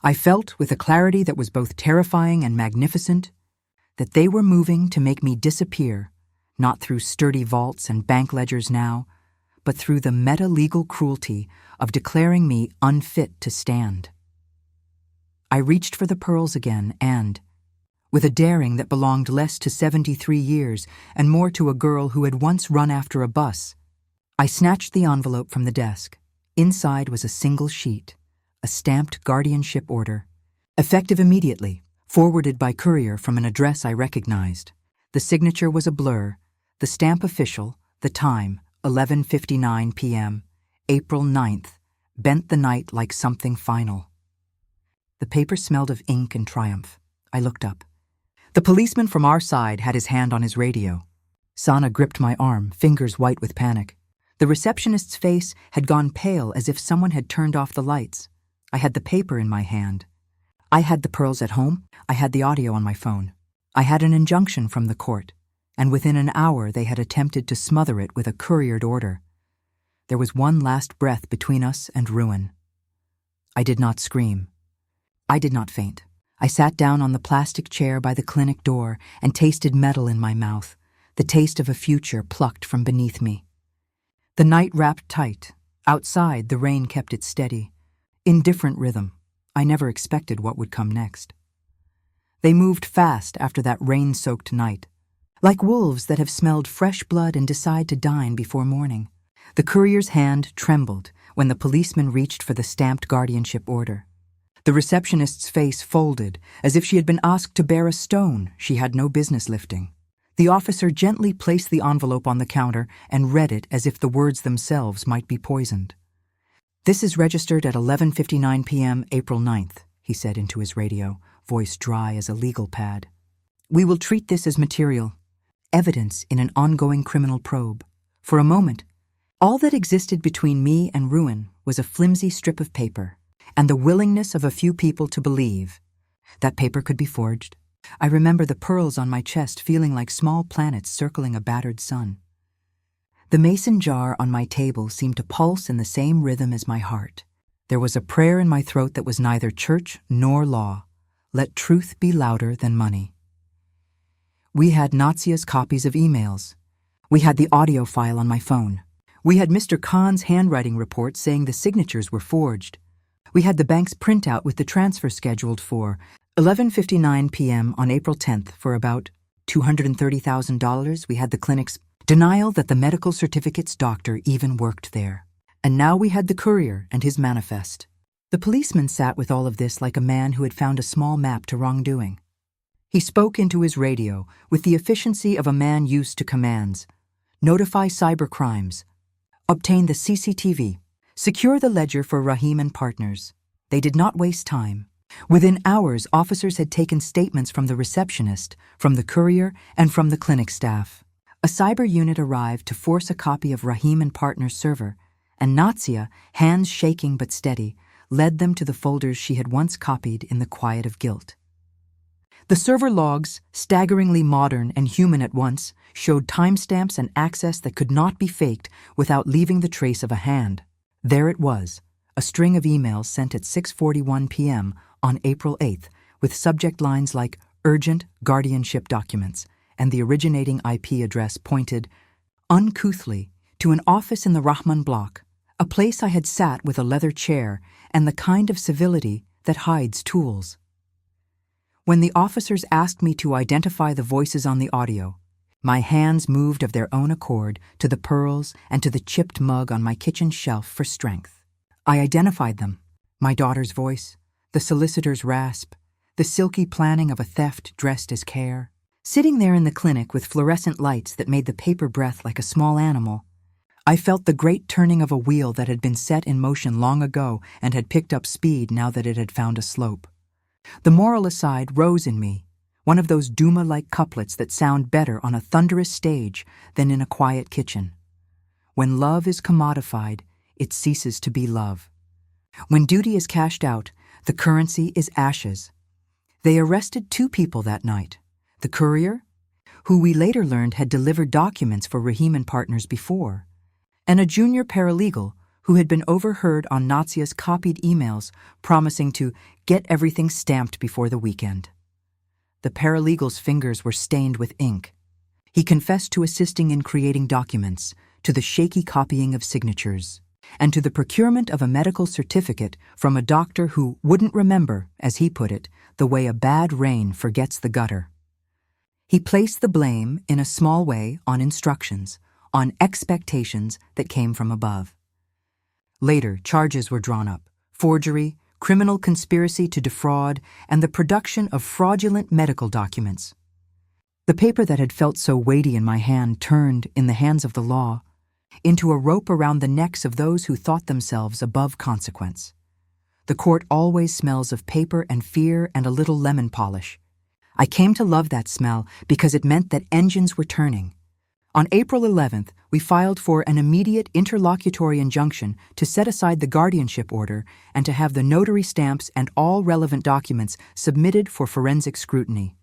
I felt, with a clarity that was both terrifying and magnificent, that they were moving to make me disappear, not through sturdy vaults and bank ledgers now, but through the meta-legal cruelty of declaring me unfit to stand. I reached for the pearls again and, with a daring that belonged less to 73 years and more to a girl who had once run after a bus, I snatched the envelope from the desk. Inside was a single sheet, a stamped guardianship order, effective immediately, forwarded by courier from an address I recognized. The signature was a blur, the stamp official, the time, 11:59 p.m., April 9th, bent the night like something final. The paper smelled of ink and triumph. I looked up. The policeman from our side had his hand on his radio. Sana gripped my arm, fingers white with panic. The receptionist's face had gone pale as if someone had turned off the lights. I had the paper in my hand. I had the pearls at home. I had the audio on my phone. I had an injunction from the court, and within an hour they had attempted to smother it with a couriered order. There was one last breath between us and ruin. I did not scream. I did not faint. I sat down on the plastic chair by the clinic door and tasted metal in my mouth, the taste of a future plucked from beneath me. The night wrapped tight. Outside, the rain kept it steady. In different rhythm. I never expected what would come next. They moved fast after that rain-soaked night, like wolves that have smelled fresh blood and decide to dine before morning. The courier's hand trembled when the policeman reached for the stamped guardianship order. The receptionist's face folded, as if she had been asked to bear a stone she had no business lifting. The officer gently placed the envelope on the counter and read it as if the words themselves might be poisoned. "This is registered at 11:59 p.m. April 9th, he said into his radio, voice dry as a legal pad. "We will treat this as material, evidence in an ongoing criminal probe. For a moment, all that existed between me and ruin was a flimsy strip of paper, and the willingness of a few people to believe that paper could be forged. I remember the pearls on my chest feeling like small planets circling a battered sun. The mason jar on my table seemed to pulse in the same rhythm as my heart. There was a prayer in my throat that was neither church nor law. Let truth be louder than money. We had Natsia's copies of emails. We had the audio file on my phone. We had Mr. Khan's handwriting report saying the signatures were forged. We had the bank's printout with the transfer scheduled for 11:59 p.m. on April 10th for about $230,000. We had the clinic's denial that the medical certificate's doctor even worked there. And now we had the courier and his manifest. The policeman sat with all of this like a man who had found a small map to wrongdoing. He spoke into his radio with the efficiency of a man used to commands. Notify cybercrimes. Obtain the CCTV. Secure the ledger for Rahim and partners. They did not waste time. Within hours, officers had taken statements from the receptionist, from the courier, and from the clinic staff. A cyber unit arrived to force a copy of Rahim and partners' server, and Natsia, hands shaking but steady, led them to the folders she had once copied in the quiet of guilt. The server logs, staggeringly modern and human at once, showed timestamps and access that could not be faked without leaving the trace of a hand. There it was, a string of emails sent at 6:41 p.m. on April 8th, with subject lines like urgent guardianship documents, and the originating IP address pointed uncouthly to an office in the Rahman block, a place I had sat with a leather chair and the kind of civility that hides tools. When the officers asked me to identify the voices on the audio, my hands moved of their own accord to the pearls and to the chipped mug on my kitchen shelf for strength. I identified them: my daughter's voice, the solicitor's rasp, the silky planning of a theft dressed as care. Sitting there in the clinic with fluorescent lights that made the paper breath like a small animal, I felt the great turning of a wheel that had been set in motion long ago and had picked up speed now that it had found a slope. The moral aside rose in me, one of those Duma-like couplets that sound better on a thunderous stage than in a quiet kitchen. When love is commodified, it ceases to be love. When duty is cashed out, the currency is ashes. They arrested 2 people that night: the courier, who we later learned had delivered documents for Rahim and Partners before, and a junior paralegal who had been overheard on Natsia's copied emails promising to get everything stamped before the weekend. The paralegal's fingers were stained with ink. He confessed to assisting in creating documents, to the shaky copying of signatures, and to the procurement of a medical certificate from a doctor who wouldn't remember, as he put it, the way a bad rain forgets the gutter. He placed the blame, in a small way, on instructions, on expectations that came from above. Later, charges were drawn up: forgery, criminal conspiracy to defraud, and the production of fraudulent medical documents. The paper that had felt so weighty in my hand turned, in the hands of the law, into a rope around the necks of those who thought themselves above consequence. The court always smells of paper and fear and a little lemon polish. I came to love that smell because it meant that engines were turning. On April 11th, we filed for an immediate interlocutory injunction to set aside the guardianship order and to have the notary stamps and all relevant documents submitted for forensic scrutiny.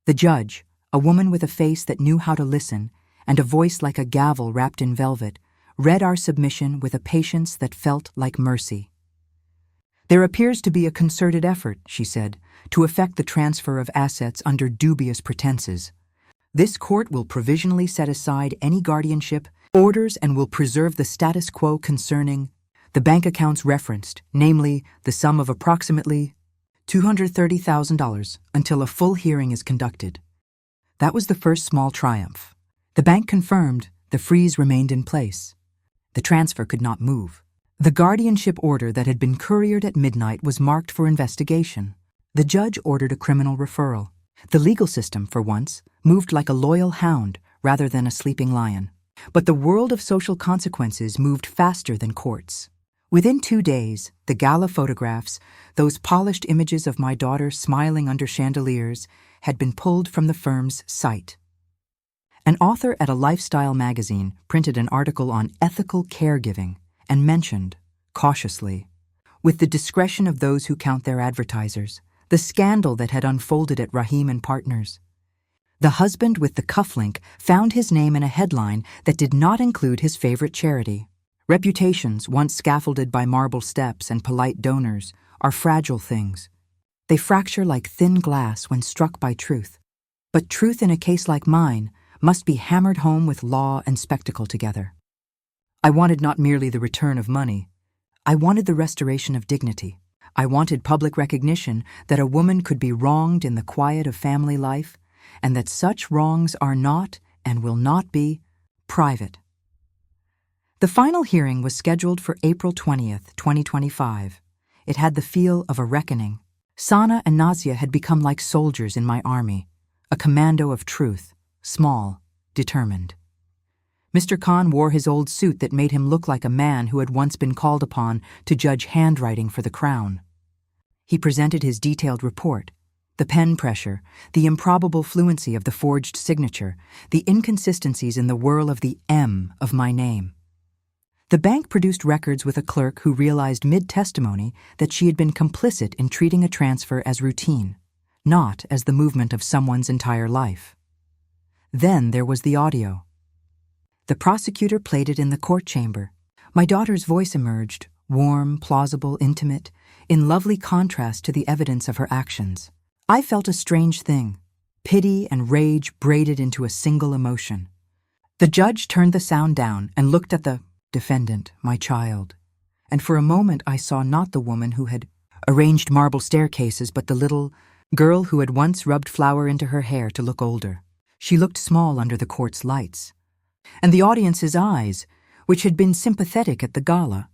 The judge, a woman with a face that knew how to listen and a voice like a gavel wrapped in velvet, read our submission with a patience that felt like mercy. "There appears to be a concerted effort," she said, "to effect the transfer of assets under dubious pretenses. This court will provisionally set aside any guardianship orders and will preserve the status quo concerning the bank accounts referenced, namely the sum of approximately $230,000, until a full hearing is conducted." That was the first small triumph. The bank confirmed, the freeze remained in place. The transfer could not move. The guardianship order that had been couriered at midnight was marked for investigation. The judge ordered a criminal referral. The legal system, for once, moved like a loyal hound rather than a sleeping lion. But the world of social consequences moved faster than courts. Within 2 days, the gala photographs, those polished images of my daughter smiling under chandeliers, had been pulled from the firm's site. An author at a lifestyle magazine printed an article on ethical caregiving and mentioned, cautiously, with the discretion of those who count their advertisers, the scandal that had unfolded at Rahim and Partners. The husband with the cufflink found his name in a headline that did not include his favorite charity. Reputations, once scaffolded by marble steps and polite donors, are fragile things. They fracture like thin glass when struck by truth. But truth in a case like mine must be hammered home with law and spectacle together. I wanted not merely the return of money. I wanted the restoration of dignity. I wanted public recognition that a woman could be wronged in the quiet of family life, and that such wrongs are not, and will not be, private. The final hearing was scheduled for April 20th, 2025. It had the feel of a reckoning. Sana and Nazia had become like soldiers in my army, a commando of truth, small, determined. Mr. Khan wore his old suit that made him look like a man who had once been called upon to judge handwriting for the crown. He presented his detailed report: the pen pressure, the improbable fluency of the forged signature, the inconsistencies in the whirl of the M of my name. The bank produced records with a clerk who realized mid-testimony that she had been complicit in treating a transfer as routine, not as the movement of someone's entire life. Then there was the audio. The prosecutor played it in the court chamber. My daughter's voice emerged, warm, plausible, intimate, in lovely contrast to the evidence of her actions. I felt a strange thing, pity and rage braided into a single emotion. The judge turned the sound down and looked at the defendant, my child, and for a moment I saw not the woman who had arranged marble staircases, but the little girl who had once rubbed flour into her hair to look older. She looked small under the court's lights, and the audience's eyes, which had been sympathetic at the gala,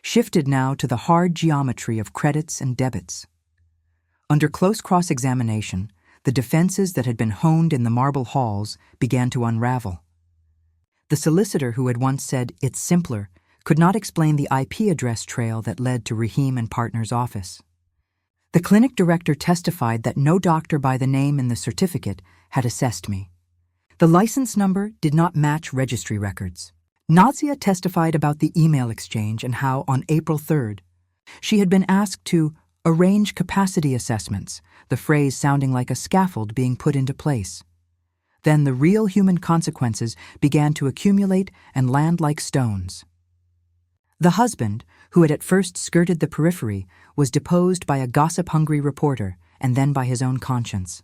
shifted now to the hard geometry of credits and debits. Under close cross-examination, the defenses that had been honed in the marble halls began to unravel. The solicitor who had once said, "It's simpler," could not explain the IP address trail that led to Rahim and Partners' office. The clinic director testified that no doctor by the name in the certificate had assessed me. The license number did not match registry records. Nazia testified about the email exchange and how, on April 3rd, she had been asked to arrange capacity assessments, the phrase sounding like a scaffold being put into place. Then the real human consequences began to accumulate and land like stones. The husband, who had at first skirted the periphery, was deposed by a gossip-hungry reporter and then by his own conscience.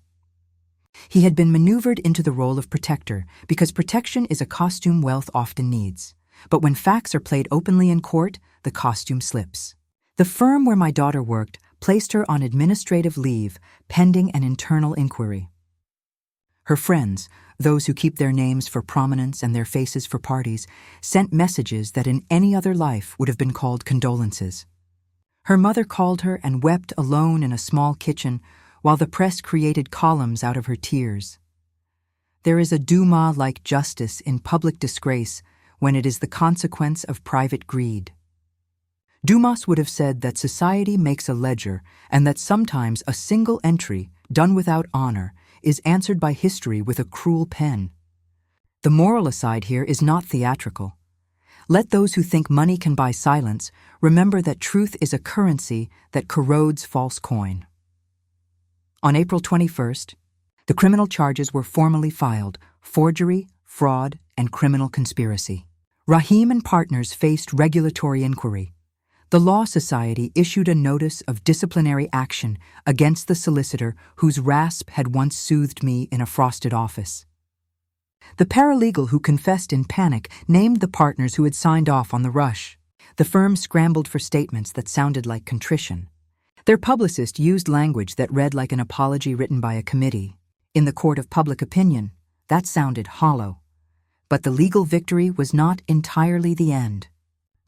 He had been maneuvered into the role of protector because protection is a costume wealth often needs. But when facts are played openly in court, the costume slips. The firm where my daughter worked placed her on administrative leave pending an internal inquiry. Her friends, those who keep their names for prominence and their faces for parties, sent messages that in any other life would have been called condolences. Her mother called her and wept alone in a small kitchen while the press created columns out of her tears. There is a Dumas-like justice in public disgrace when it is the consequence of private greed. Dumas would have said that society makes a ledger and that sometimes a single entry, done without honor, is answered by history with a cruel pen. The moral aside here is not theatrical. Let those who think money can buy silence remember that truth is a currency that corrodes false coin. On April 21st, the criminal charges were formally filed: forgery, fraud, and criminal conspiracy. Rahim and Partners faced regulatory inquiry. The Law Society issued a notice of disciplinary action against the solicitor whose rasp had once soothed me in a frosted office. The paralegal who confessed in panic named the partners who had signed off on the rush. The firm scrambled for statements that sounded like contrition. Their publicist used language that read like an apology written by a committee. In the court of public opinion, that sounded hollow. But the legal victory was not entirely the end.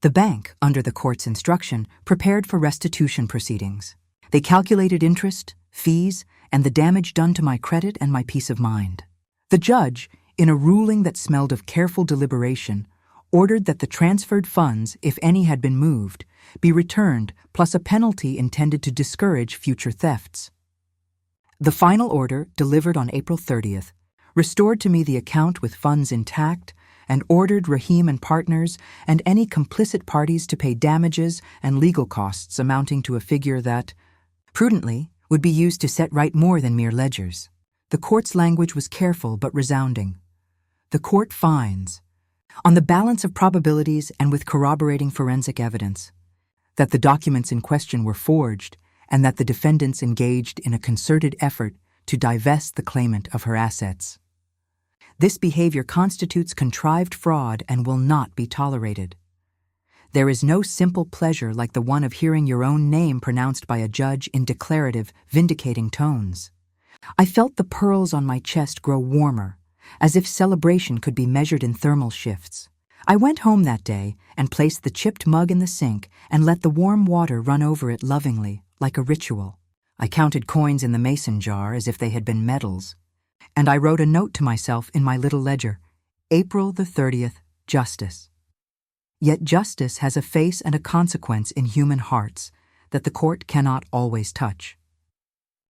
The bank, under the court's instruction, prepared for restitution proceedings. They calculated interest, fees, and the damage done to my credit and my peace of mind. The judge, in a ruling that smelled of careful deliberation, ordered that the transferred funds, if any had been moved, be returned, plus a penalty intended to discourage future thefts. The final order, delivered on April 30th, restored to me the account with funds intact and ordered Rahim and Partners and any complicit parties to pay damages and legal costs amounting to a figure that, prudently, would be used to set right more than mere ledgers. The court's language was careful but resounding. The court finds, on the balance of probabilities and with corroborating forensic evidence, that the documents in question were forged and that the defendants engaged in a concerted effort to divest the claimant of her assets. This behavior constitutes contrived fraud and will not be tolerated. There is no simple pleasure like the one of hearing your own name pronounced by a judge in declarative, vindicating tones. I felt the pearls on my chest grow warmer, as if celebration could be measured in thermal shifts. I went home that day and placed the chipped mug in the sink and let the warm water run over it lovingly, like a ritual. I counted coins in the mason jar as if they had been medals. And I wrote a note to myself in my little ledger: April the 30th, justice. Yet justice has a face and a consequence in human hearts that the court cannot always touch.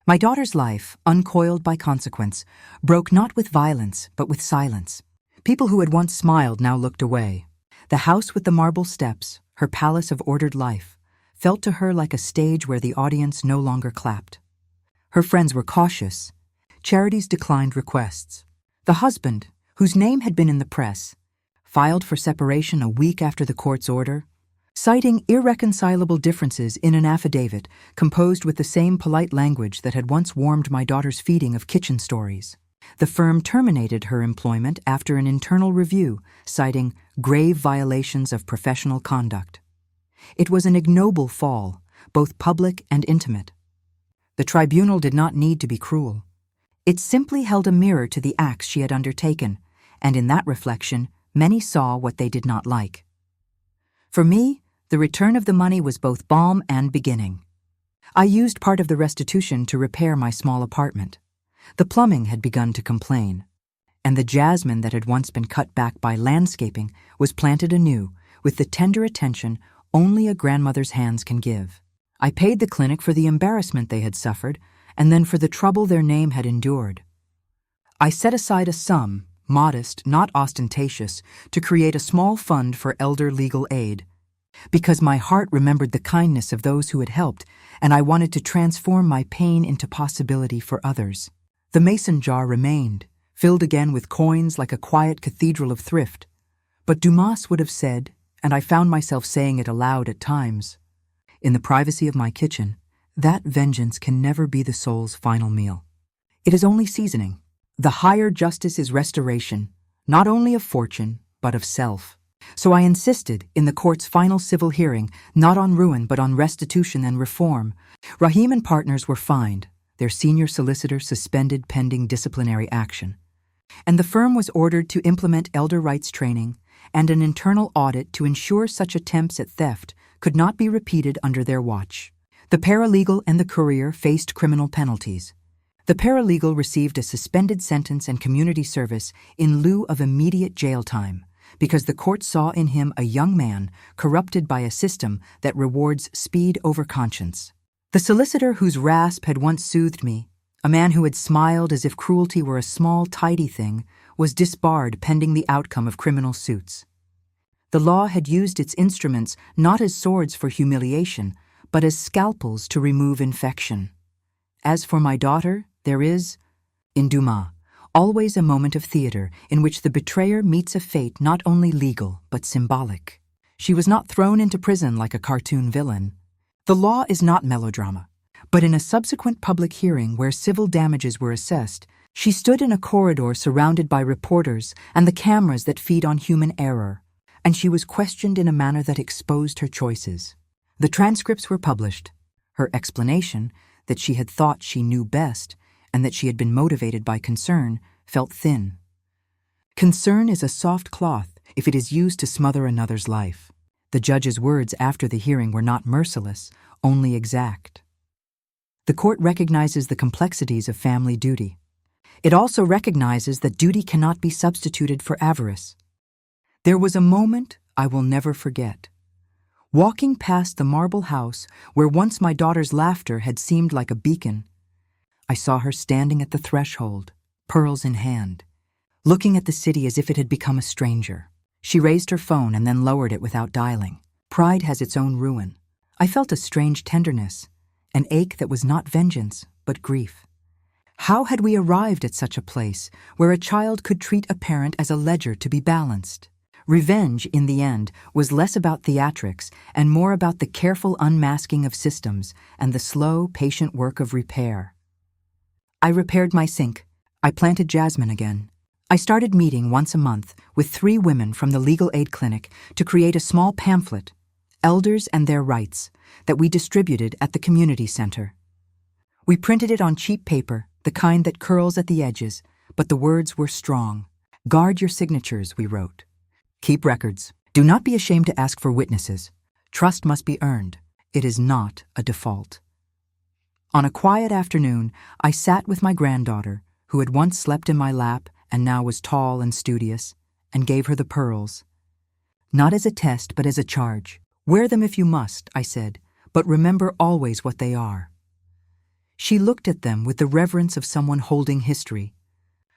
My daughter's life, uncoiled by consequence, broke not with violence but with silence. People who had once smiled now looked away. The house with the marble steps, her palace of ordered life, felt to her like a stage where the audience no longer clapped. Her friends were cautious. Charities declined requests. The husband, whose name had been in the press, filed for separation a week after the court's order, citing irreconcilable differences in an affidavit composed with the same polite language that had once warmed my daughter's feeding of kitchen stories. The firm terminated her employment after an internal review, citing grave violations of professional conduct. It was an ignoble fall, both public and intimate. The tribunal did not need to be cruel. It simply held a mirror to the acts she had undertaken, and in that reflection, many saw what they did not like. For me, the return of the money was both balm and beginning. I used part of the restitution to repair my small apartment. The plumbing had begun to complain, and the jasmine that had once been cut back by landscaping was planted anew with the tender attention only a grandmother's hands can give. I paid the clinic for the embarrassment they had suffered and then for the trouble their name had endured. I set aside a sum, modest, not ostentatious, to create a small fund for elder legal aid, because my heart remembered the kindness of those who had helped, and I wanted to transform my pain into possibility for others. The mason jar remained, filled again with coins like a quiet cathedral of thrift. But Dumas would have said, and I found myself saying it aloud at times, in the privacy of my kitchen, that vengeance can never be the soul's final meal. It is only seasoning. The higher justice is restoration, not only of fortune, but of self. So I insisted, in the court's final civil hearing, not on ruin but on restitution and reform. Rahim and partners were fined, their senior solicitor suspended pending disciplinary action, and the firm was ordered to implement elder rights training and an internal audit to ensure such attempts at theft could not be repeated under their watch. The paralegal and the courier faced criminal penalties. The paralegal received a suspended sentence and community service in lieu of immediate jail time, because the court saw in him a young man corrupted by a system that rewards speed over conscience. The solicitor whose rasp had once soothed me, a man who had smiled as if cruelty were a small, tidy thing, was disbarred pending the outcome of criminal suits. The law had used its instruments not as swords for humiliation, but as scalpels to remove infection. As for my daughter, there is, in Dumas, always a moment of theater in which the betrayer meets a fate not only legal but symbolic. She was not thrown into prison like a cartoon villain. The law is not melodrama, but in a subsequent public hearing where civil damages were assessed, she stood in a corridor surrounded by reporters and the cameras that feed on human error, and she was questioned in a manner that exposed her choices. The transcripts were published. Her explanation, that she had thought she knew best and that she had been motivated by concern, felt thin. Concern is a soft cloth if it is used to smother another's life. The judge's words after the hearing were not merciless, only exact. The court recognizes the complexities of family duty. It also recognizes that duty cannot be substituted for avarice. There was a moment I will never forget. Walking past the marble house where once my daughter's laughter had seemed like a beacon, I saw her standing at the threshold, pearls in hand, looking at the city as if it had become a stranger. She raised her phone and then lowered it without dialing. Pride has its own ruin. I felt a strange tenderness, an ache that was not vengeance, but grief. How had we arrived at such a place where a child could treat a parent as a ledger to be balanced? Revenge, in the end, was less about theatrics and more about the careful unmasking of systems and the slow, patient work of repair. I repaired my sink. I planted jasmine again. I started meeting once a month with 3 women from the legal aid clinic to create a small pamphlet, Elders and Their Rights, that we distributed at the community center. We printed it on cheap paper, the kind that curls at the edges, but the words were strong. Guard your signatures, we wrote. Keep records. Do not be ashamed to ask for witnesses. Trust must be earned. It is not a default. On a quiet afternoon, I sat with my granddaughter, who had once slept in my lap and now was tall and studious, and gave her the pearls. Not as a test, but as a charge. Wear them if you must, I said, but remember always what they are. She looked at them with the reverence of someone holding history.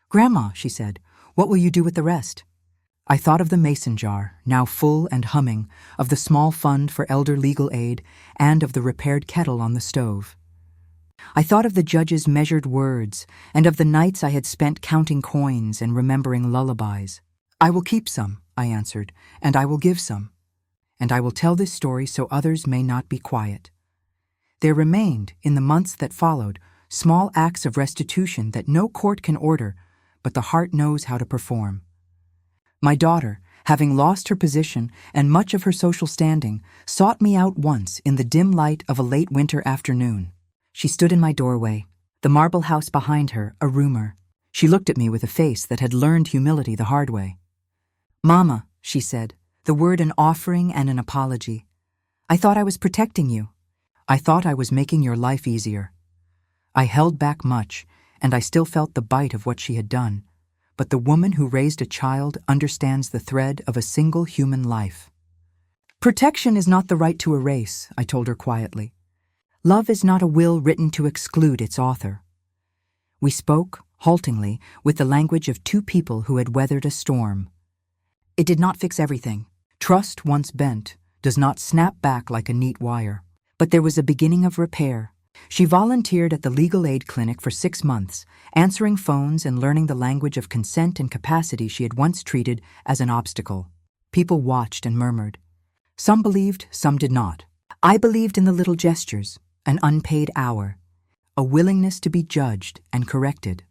Grandma, she said, what will you do with the rest? I thought of the mason jar, now full and humming, of the small fund for elder legal aid, and of the repaired kettle on the stove. I thought of the judge's measured words, and of the nights I had spent counting coins and remembering lullabies. I will keep some, I answered, and I will give some. and I will tell this story so others may not be quiet. There remained, in the months that followed, small acts of restitution that no court can order, but the heart knows how to perform. My daughter, having lost her position and much of her social standing, sought me out once in the dim light of a late winter afternoon. She stood in my doorway, the marble house behind her, a roomer. She looked at me with a face that had learned humility the hard way. "Mama," she said, the word an offering and an apology. "I thought I was protecting you. I thought I was making your life easier." I held back much, and I still felt the bite of what she had done. But the woman who raised a child understands the thread of a single human life. "Protection is not the right to erase," I told her quietly. "Love is not a will written to exclude its author." We spoke, haltingly, with the language of two people who had weathered a storm. It did not fix everything. Trust, once bent, does not snap back like a neat wire. But there was a beginning of repair. She volunteered at the legal aid clinic for 6 months, answering phones and learning the language of consent and capacity she had once treated as an obstacle. People watched and murmured. Some believed, some did not. I believed in the little gestures, an unpaid hour, a willingness to be judged and corrected.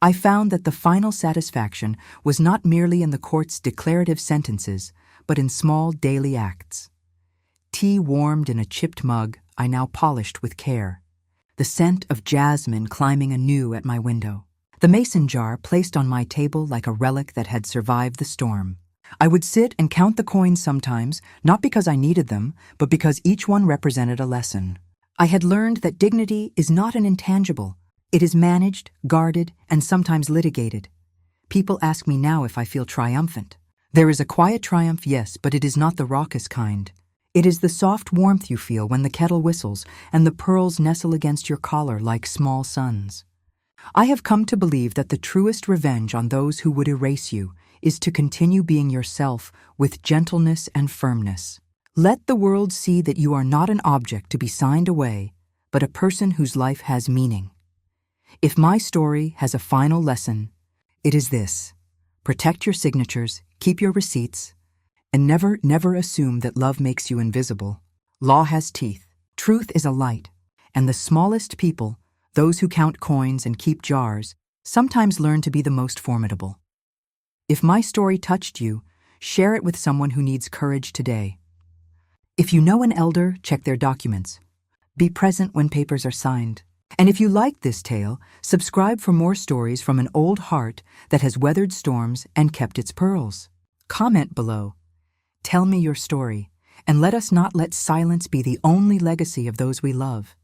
I found that the final satisfaction was not merely in the court's declarative sentences, but in small daily acts. Tea warmed in a chipped mug I now polished with care. The scent of jasmine climbing anew at my window. The mason jar placed on my table like a relic that had survived the storm. I would sit and count the coins sometimes, not because I needed them, but because each one represented a lesson. I had learned that dignity is not an intangible. It is managed, guarded, and sometimes litigated. People ask me now if I feel triumphant. There is a quiet triumph, yes, but it is not the raucous kind. It is the soft warmth you feel when the kettle whistles and the pearls nestle against your collar like small suns. I have come to believe that the truest revenge on those who would erase you is to continue being yourself with gentleness and firmness. Let the world see that you are not an object to be signed away, but a person whose life has meaning. If my story has a final lesson, it is this: protect your signatures, keep your receipts, and never assume that love makes you invisible. Law has teeth, truth is a light, and the smallest people, those who count coins and keep jars, sometimes learn to be the most formidable. If my story touched you, share it with someone who needs courage today. If you know an elder, check their documents. Be present when papers are signed. And if you liked this tale, subscribe for more stories from an old heart that has weathered storms and kept its pearls. Comment below. Tell me your story, and let us not let silence be the only legacy of those we love.